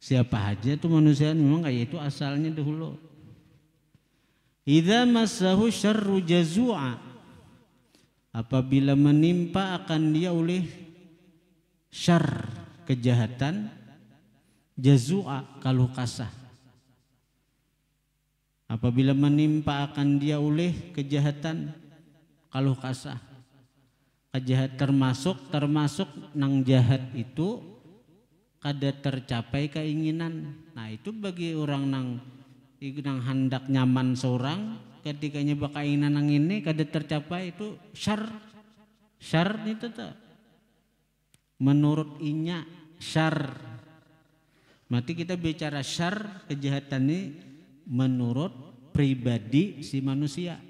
Siapa aja tuh manusia memang kayak itu asalnya dahulu. Idza massahu syarru jazua. Apabila menimpa akan dia oleh syarr, kejahatan, jazua, keluh kesah. Apabila menimpa akan dia oleh kejahatan, keluh kesah. Kejahat termasuk nang jahat itu kada tercapai keinginan. Nah itu bagi orang nang hendak nyaman seorang, ketika nyoba keinginan nang ini kada tercapai, itu syar itu tuh menurut inya syar. Mati kita bicara syar, kejahatan ini menurut pribadi si manusia.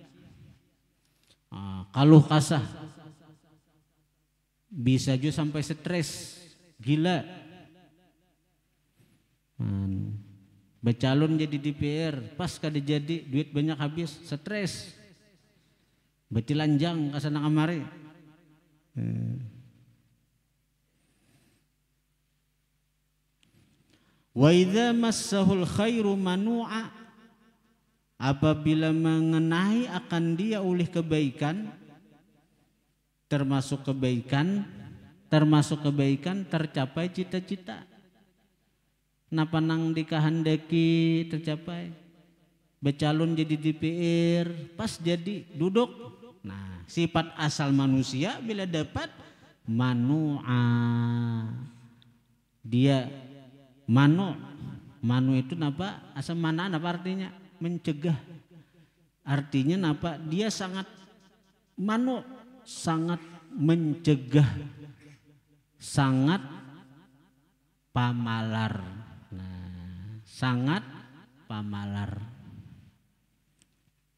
Keluh kesah bisa juga sampai stres, gila. Bercalon jadi DPR, pas kada jadi, duit banyak habis, stres. Betilanjang kasana kamari. Wa idza massahul khairu manu'a. Apabila mengenai akan dia oleh kebaikan, termasuk kebaikan tercapai cita-cita. Napa nang dikahandaki tercapai, becalon jadi DPR, pas jadi duduk. Nah sifat asal manusia bila dapat manu'a, dia manu itu napa asal mana napa artinya mencegah, artinya napa dia sangat manu, sangat mencegah, sangat pamalar. Nah, sangat pamalar.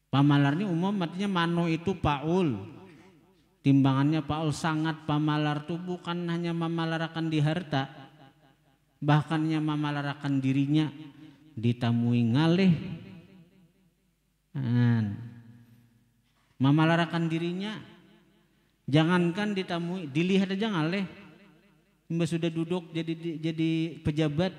Pamalar ini umum artinya mano itu paul. Timbangannya paul. Sangat pamalar itu bukan hanya memalarakan di harta, bahkannya memalarakan dirinya, ditamui ngalih. Memalarakan dirinya, jangankan ditamui, dilihat aja ngalih. Mbak sudah duduk jadi pejabat,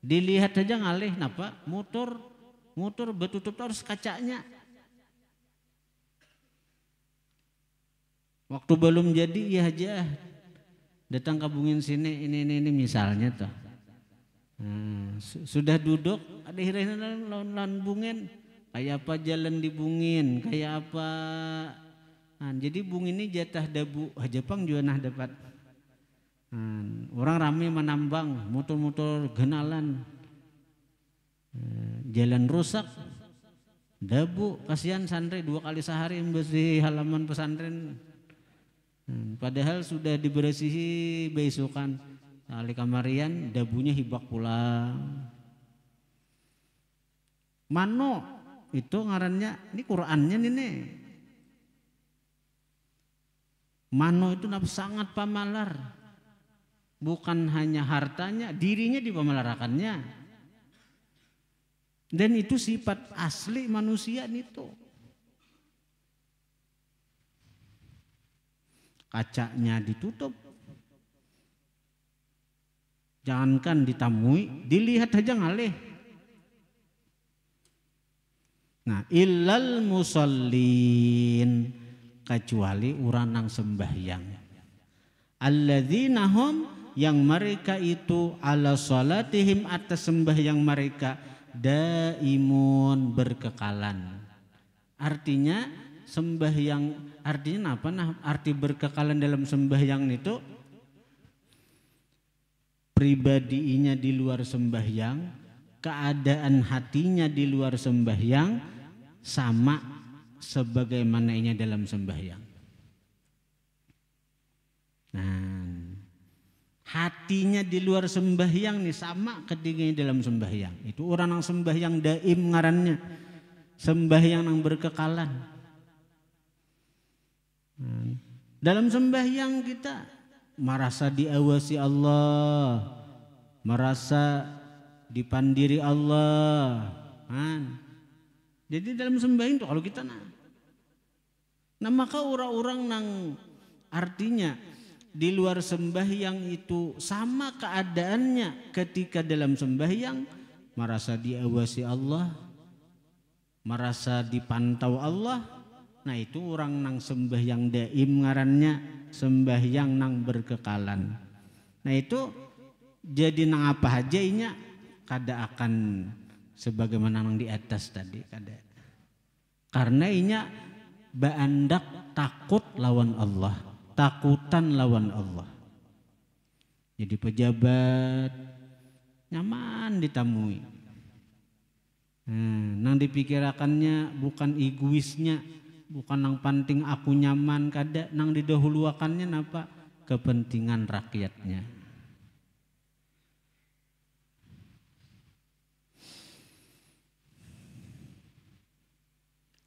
dilihat aja ngalih. Napa? Motor betutup harus kacanya. Waktu belum jadi iya aja datang kabungin sini ini misalnya tuh. Sudah duduk ada hirahin lawan bungin, kayak apa jalan di bungin, kayak apa. Jadi bungin ini jatah dabu Jepang juga nah dapat. Orang ramai menambang, motor-motor genalan, jalan rusak, dabu, kasihan santri 2 kali sehari bersih halaman pesantren. Padahal sudah dibersihi besokan, kali kamarian dabunya hibak pulang. Mano itu ngarannya, ini Qurannya nih. Mano itu sangat pamalar. Bukan hanya hartanya, dirinya dipamalarakannya. Dan itu sifat asli manusia itu. Kacanya ditutup. Jangankan ditamui, dilihat aja ngalih. Nah, illal musallin, kecuali orang nang sembahyang. Alladzina hum, yang mereka itu ala salatihim, atas sembahyang mereka daimun, berkekalan. Artinya sembahyang, artinya apa? Nah, arti berkekalan dalam sembahyang itu pribadinya di luar sembahyang, keadaan hatinya di luar sembahyang sama sebagaimana inya dalam sembahyang. Nah, hatinya di luar sembahyang nih sama ketiganya dalam sembahyang. Itu orang yang sembahyang daim ngarannya, sembahyang yang berkekalan. Dalam sembahyang kita merasa diawasi Allah, merasa dipandiri Allah. Jadi dalam sembahyang itu kalau kita nah maka orang-orang nang artinya di luar sembahyang itu sama keadaannya ketika dalam sembahyang merasa diawasi Allah, merasa dipantau Allah. Nah itu orang nang sembahyang daim ngarannya, sembahyang nang berkekalan. Nah itu jadi nang apa aja inya kada akan sebagaimana nang di atas tadi kada. Karena inya baandak takut lawan Allah, takutan lawan Allah. Jadi pejabat nyaman ditamui. Nang dipikirakannya bukan egoisnya, bukan nang penting aku nyaman, kada nang didahuluakannya napa kepentingan rakyatnya.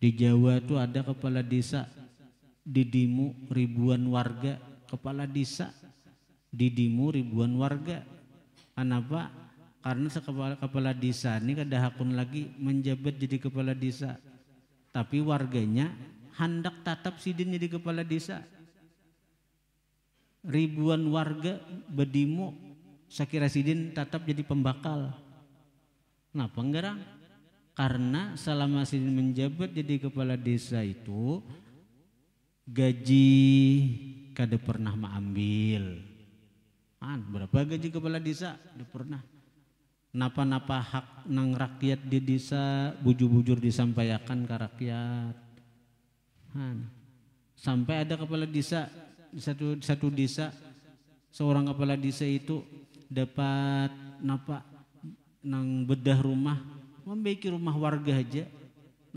Di Jawa tuh ada kepala desa didimu ribuan warga, kepala desa didimu ribuan warga. Kenapa? Karena kepala desa ini kada hakun lagi menjabat jadi kepala desa, tapi warganya hendak tatap sidin jadi kepala desa. Ribuan warga bedimu sakira sidin tatap jadi pembakal. Kenapa enggak? Karena selama sidin menjabat jadi kepala desa itu gaji kada pernah mengambil. Berapa gaji kepala desa? Kada pernah. Napa-napa hak nang rakyat di desa bujur-bujur disampaikan ke rakyat. Sampai ada kepala desa di satu desa, seorang kepala desa itu dapat napa nang bedah rumah, membaiki rumah warga aja.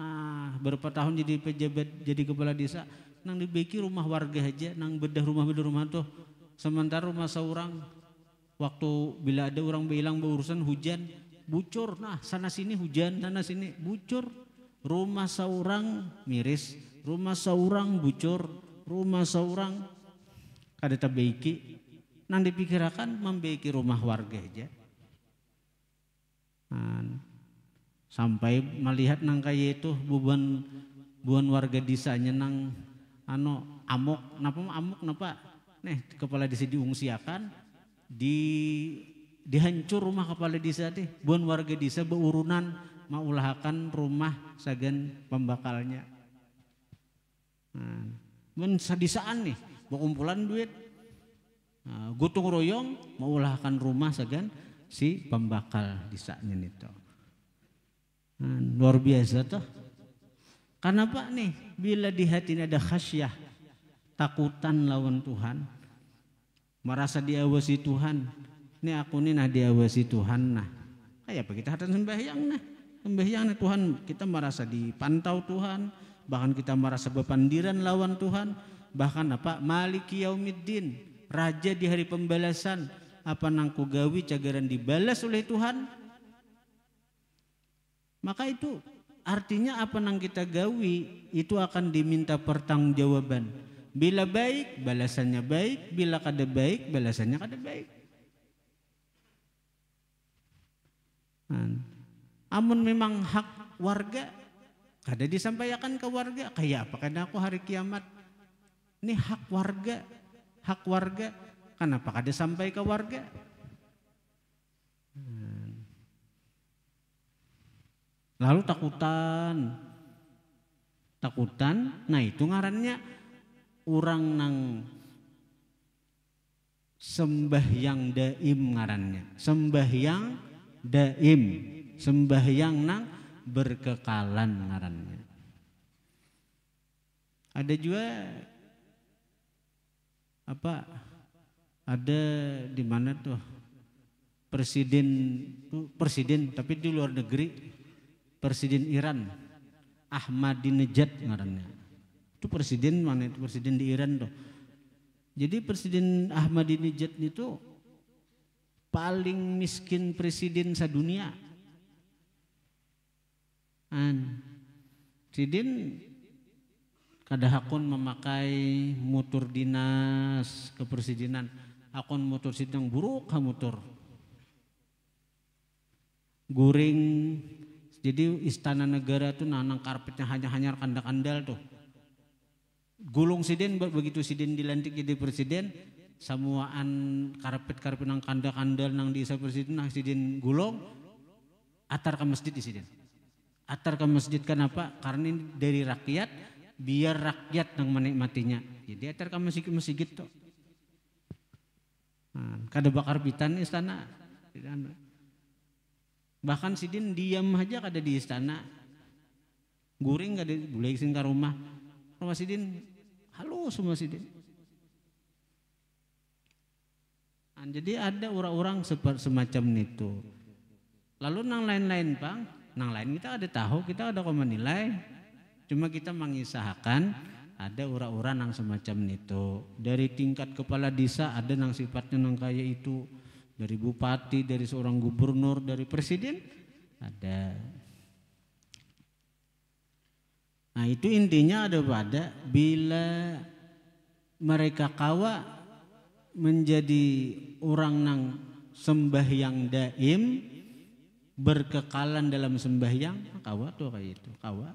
Nah berapa tahun jadi pejabat jadi kepala desa, nang dibaiki rumah warga aja, nang bedah rumah tuh. Sementara rumah seorang waktu bila ada orang bilang berurusan hujan bucur, nah sana sini hujan, sana sini bucur, rumah seorang miris, rumah seorang bucur, rumah seorang kada terbaiki, nang dipikirkan membaiki rumah warga aja. Sampai melihat nang kaya itu buan warga desanya nang amok, napa nih kepala desa diungsiakan, dihancur rumah kepala desa deh, buan warga desa beurunan maulahakan rumah sagan pembakalnya. Sadisaan nih berkumpulan duit, gotong royong maulahakan rumah sagan si pembakal desanya itu. Luar biasa tuh. Kenapa nih? Bila di hati ada khasyah, takutan lawan Tuhan, merasa diawasi Tuhan. Ini aku nih diawasi Tuhan nah. Kayak apa kita hatan sembahyang nah. Sembahyang nah Tuhan, kita merasa dipantau Tuhan, bahkan kita merasa bepandiran lawan Tuhan, bahkan apa? Maliki yaumiddin, raja di hari pembalasan. Apa nang ku gawi cagaran dibalas oleh Tuhan. Maka itu artinya apa nang kita gawi itu akan diminta pertanggungjawaban. Bila baik balasannya baik, bila kada baik balasannya kada baik. Amun memang hak warga kada disampaikan ke warga, kayak apa kada aku hari kiamat. Ini hak warga, kenapa kada sampai ke warga? Lalu takutan, nah itu ngarannya orang nang sembahyang daim ngarannya, sembahyang daim, sembahyang nang berkekalan ngarannya. Ada juga ada di mana tuh presiden tapi di luar negeri, presiden Iran, Ahmadinejad ngarannya. Itu presiden mana itu? Presiden di Iran tuh. Jadi presiden Ahmadinejad itu paling miskin presiden sedunia. Presiden kada hakun memakai mutur dinas kepresidenan, akun mutur sidang buruk ha mutur. Guring, jadi istana negara tuh nanang karpetnya hanya kandang-kandal tuh. Gulung sidin begitu sidin dilantik jadi presiden, samuaan karpet nang kandang-kandal nang di presiden nang sidin gulung, atar ke masjid di sidin. Atar ke masjid kenapa? Karena ini dari rakyat, biar rakyat yang menikmatinya. Jadi atar ke masjid gitu. Nah, kada bakar pitan istana. Bahkan sidin diam aja kada di istana. Guring kada boleh isin ke rumah sidin halus semua sidin. Nah, jadi ada orang-orang semacam itu. Lalu nang lain-lain Bang. Nang lain kita ada tahu, kita ada kok menilai. Cuma kita mengisahkan ada ura-ura nang semacam itu. Dari tingkat kepala desa ada nang sifatnya nang kayak itu. Dari bupati, dari seorang gubernur, dari presiden ada. Nah itu intinya ada pada bila mereka kawa menjadi orang nang sembahyang daim, berkekalan dalam sembahyang, kawa tuh kayak itu, kawa.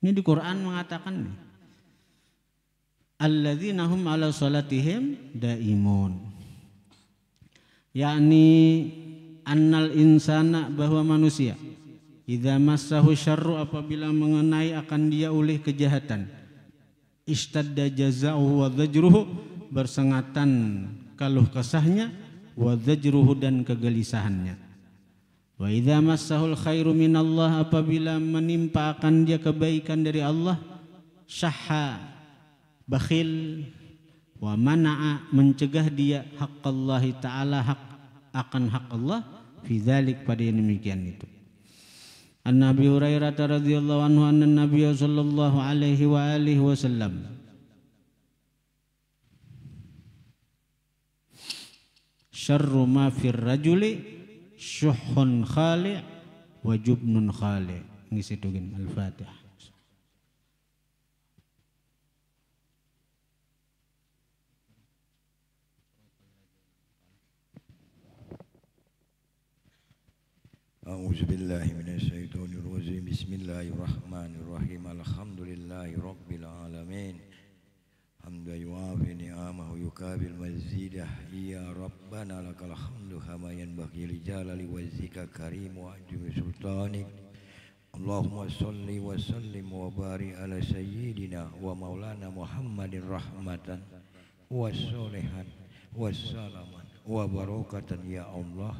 Ini di Quran mengatakan nih, alladzina hum ala salatihim daimun. Yakni annal insana bahwa manusia idza massahu syarru apabila mengenai akan dia oleh kejahatan, istadda jazaa'uhu wa dzajruhu bersengatan kaluh kesahnya wa dzajruhu dan kegelisahannya. Wa idza massahul khairu minallah apabila menimpa akan dia kebaikan dari Allah, syahha bakhil wa mana'a mencegah dia haqqallahi ta'ala akan hak Allah fi dzalik pada yang demikian itu. An Nabi Hurairah radhiyallahu anhu anna Nabiy sallallahu alaihi wa alihi wasallam syarru ma fir rajuli syuhun khali' wa jubnun khali'. Ngisi tugin Al-Fatihah. A'udzu billahi minasyaitonir rajim. Bismillahirrahmanirrahim. Alhamdulillahi rabbil alamin. Hamdan yuafi ni'amahu yukabil mazidah. Ya Rabbana lakal hamdu kama yanbaghi li jalali wajhika karim wa ajmi sultanik. Allahumma salli wa sallim wa barik ala sayyidina wa maulana Muhammadin rahmatan wa sholihan wa salaman wa barakatan ya Allah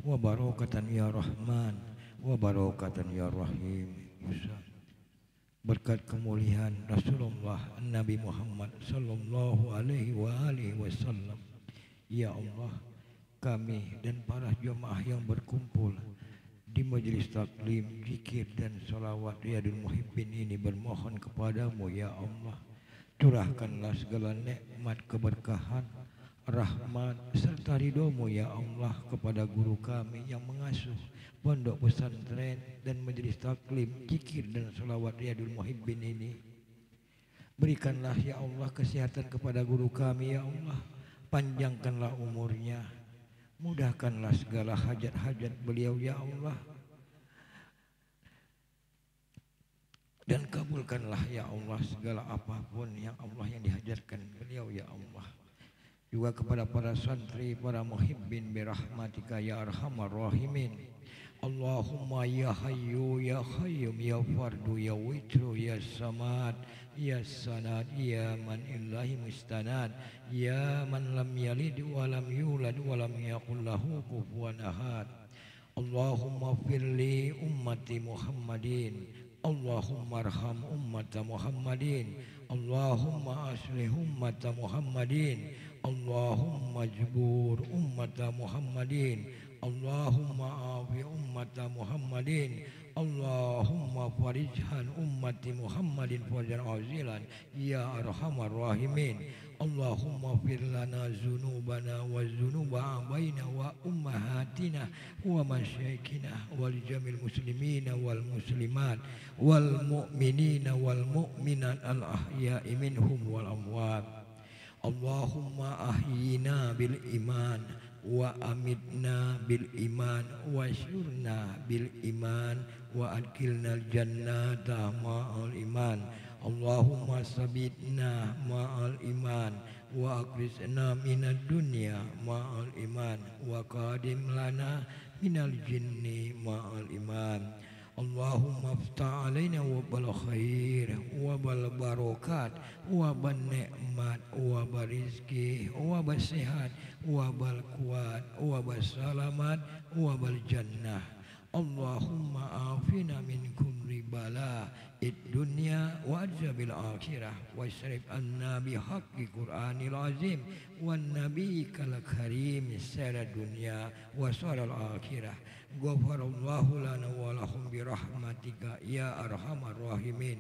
wa barakatan ya Rahman wa barakatan ya Rahim. Berkat kemuliaan Rasulullah Nabi Muhammad sallallahu alaihi wa alihi wasallam. Ya Allah, kami dan para jemaah yang berkumpul di majelis taklim, zikir dan salawat Riyadul Muhibbin ini bermohon kepadamu ya Allah, curahkanlah segala nikmat keberkahan, rahmat serta ridhomu ya Allah kepada guru kami yang mengasuh pondok pesantren dan majelis taklim, zikir dan salawat Riyadul Muhibbin ini. Berikanlah ya Allah kesehatan kepada guru kami ya Allah, panjangkanlah umurnya, mudahkanlah segala hajat-hajat beliau ya Allah, dan kabulkanlah ya Allah segala apapun yang Allah yang dihajatkan beliau ya Allah. Juga kepada para santri, para muhibbin birahmatika ya arhamar rahimin. Allahumma ya hayyu ya qayyum ya fardu ya witru ya samad ya sanad ya man illahi mustanad ya man lam yalid wa lam yulad wa lam yakul lahu kufuwan ahad. Allahumma firli ummati Muhammadin, Allahumma arham ummata Muhammadin, Allahumma aslih ummata Muhammadin, Allahumma jbur ummata Muhammadin, Allahumma afi ummata Muhammadin, Allahumma farijhan ummati Muhammadin farjan azilan ya arhamar rahimin. Allahumma fir lana zunubana wa zunuba abaina wa ummahatina wa masyaikina wal jamil muslimina wal muslimat wal mu'minina wal mu'minat al ahya'i minhum wal amwat. Allahumma ahyina bil iman wa amitna bil iman wa syurna bil iman wa adkhilna al jannata ma'al iman. Allahumma sabitna ma'al iman wa akrisna minad dunya ma'al iman wa qadim lana minal jinni ma'al iman. Allahumma aftah alaina wa bal khair wa bal barakat wa bal ni'mat wa bal rizki wa bal sihat wa bal kuat wa bal salamat wa bal jannah. Allahumma afina min kulli bala id dunya wa azabil akhirah wa asrif anna bi haqqi Qur'anil azim wan nabiyyikal karim sara dunya wa saral akhirah. Ghafarallahu lana wa lahum bi rahmatika ya arhamar rahimin.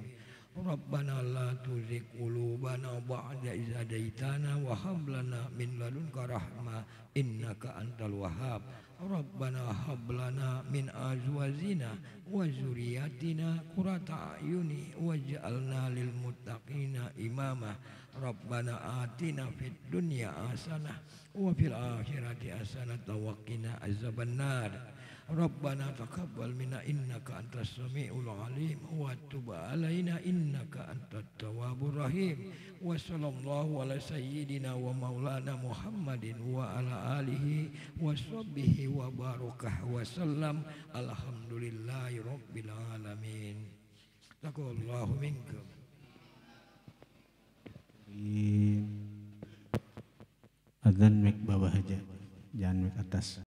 Rabbana la tuzigh qulubana ba'da idh hadaitana wa hab lana min ladunka rahmah innaka antal wahhab. Rabbana hab lana min azwajina wa zurriyyatina qurrata a'yuni waj'alna lil muttaqina imama. Rabbana atina fid dunya hasanah wa fil akhirati hasanah wa qina azabannar. Rabbana taqabbal minna innaka antas samiul alim wa tub alaina innaka antat tawwabur rahim. Wa sallallahu ala sayyidina wa maulana Muhammadin wa ala alihi wa sahbihi wa barakah wa sallam. Alhamdulillahi rabbil alamin. Taqallahu minkum. Adzan mic bawah aja, jangan mic atas.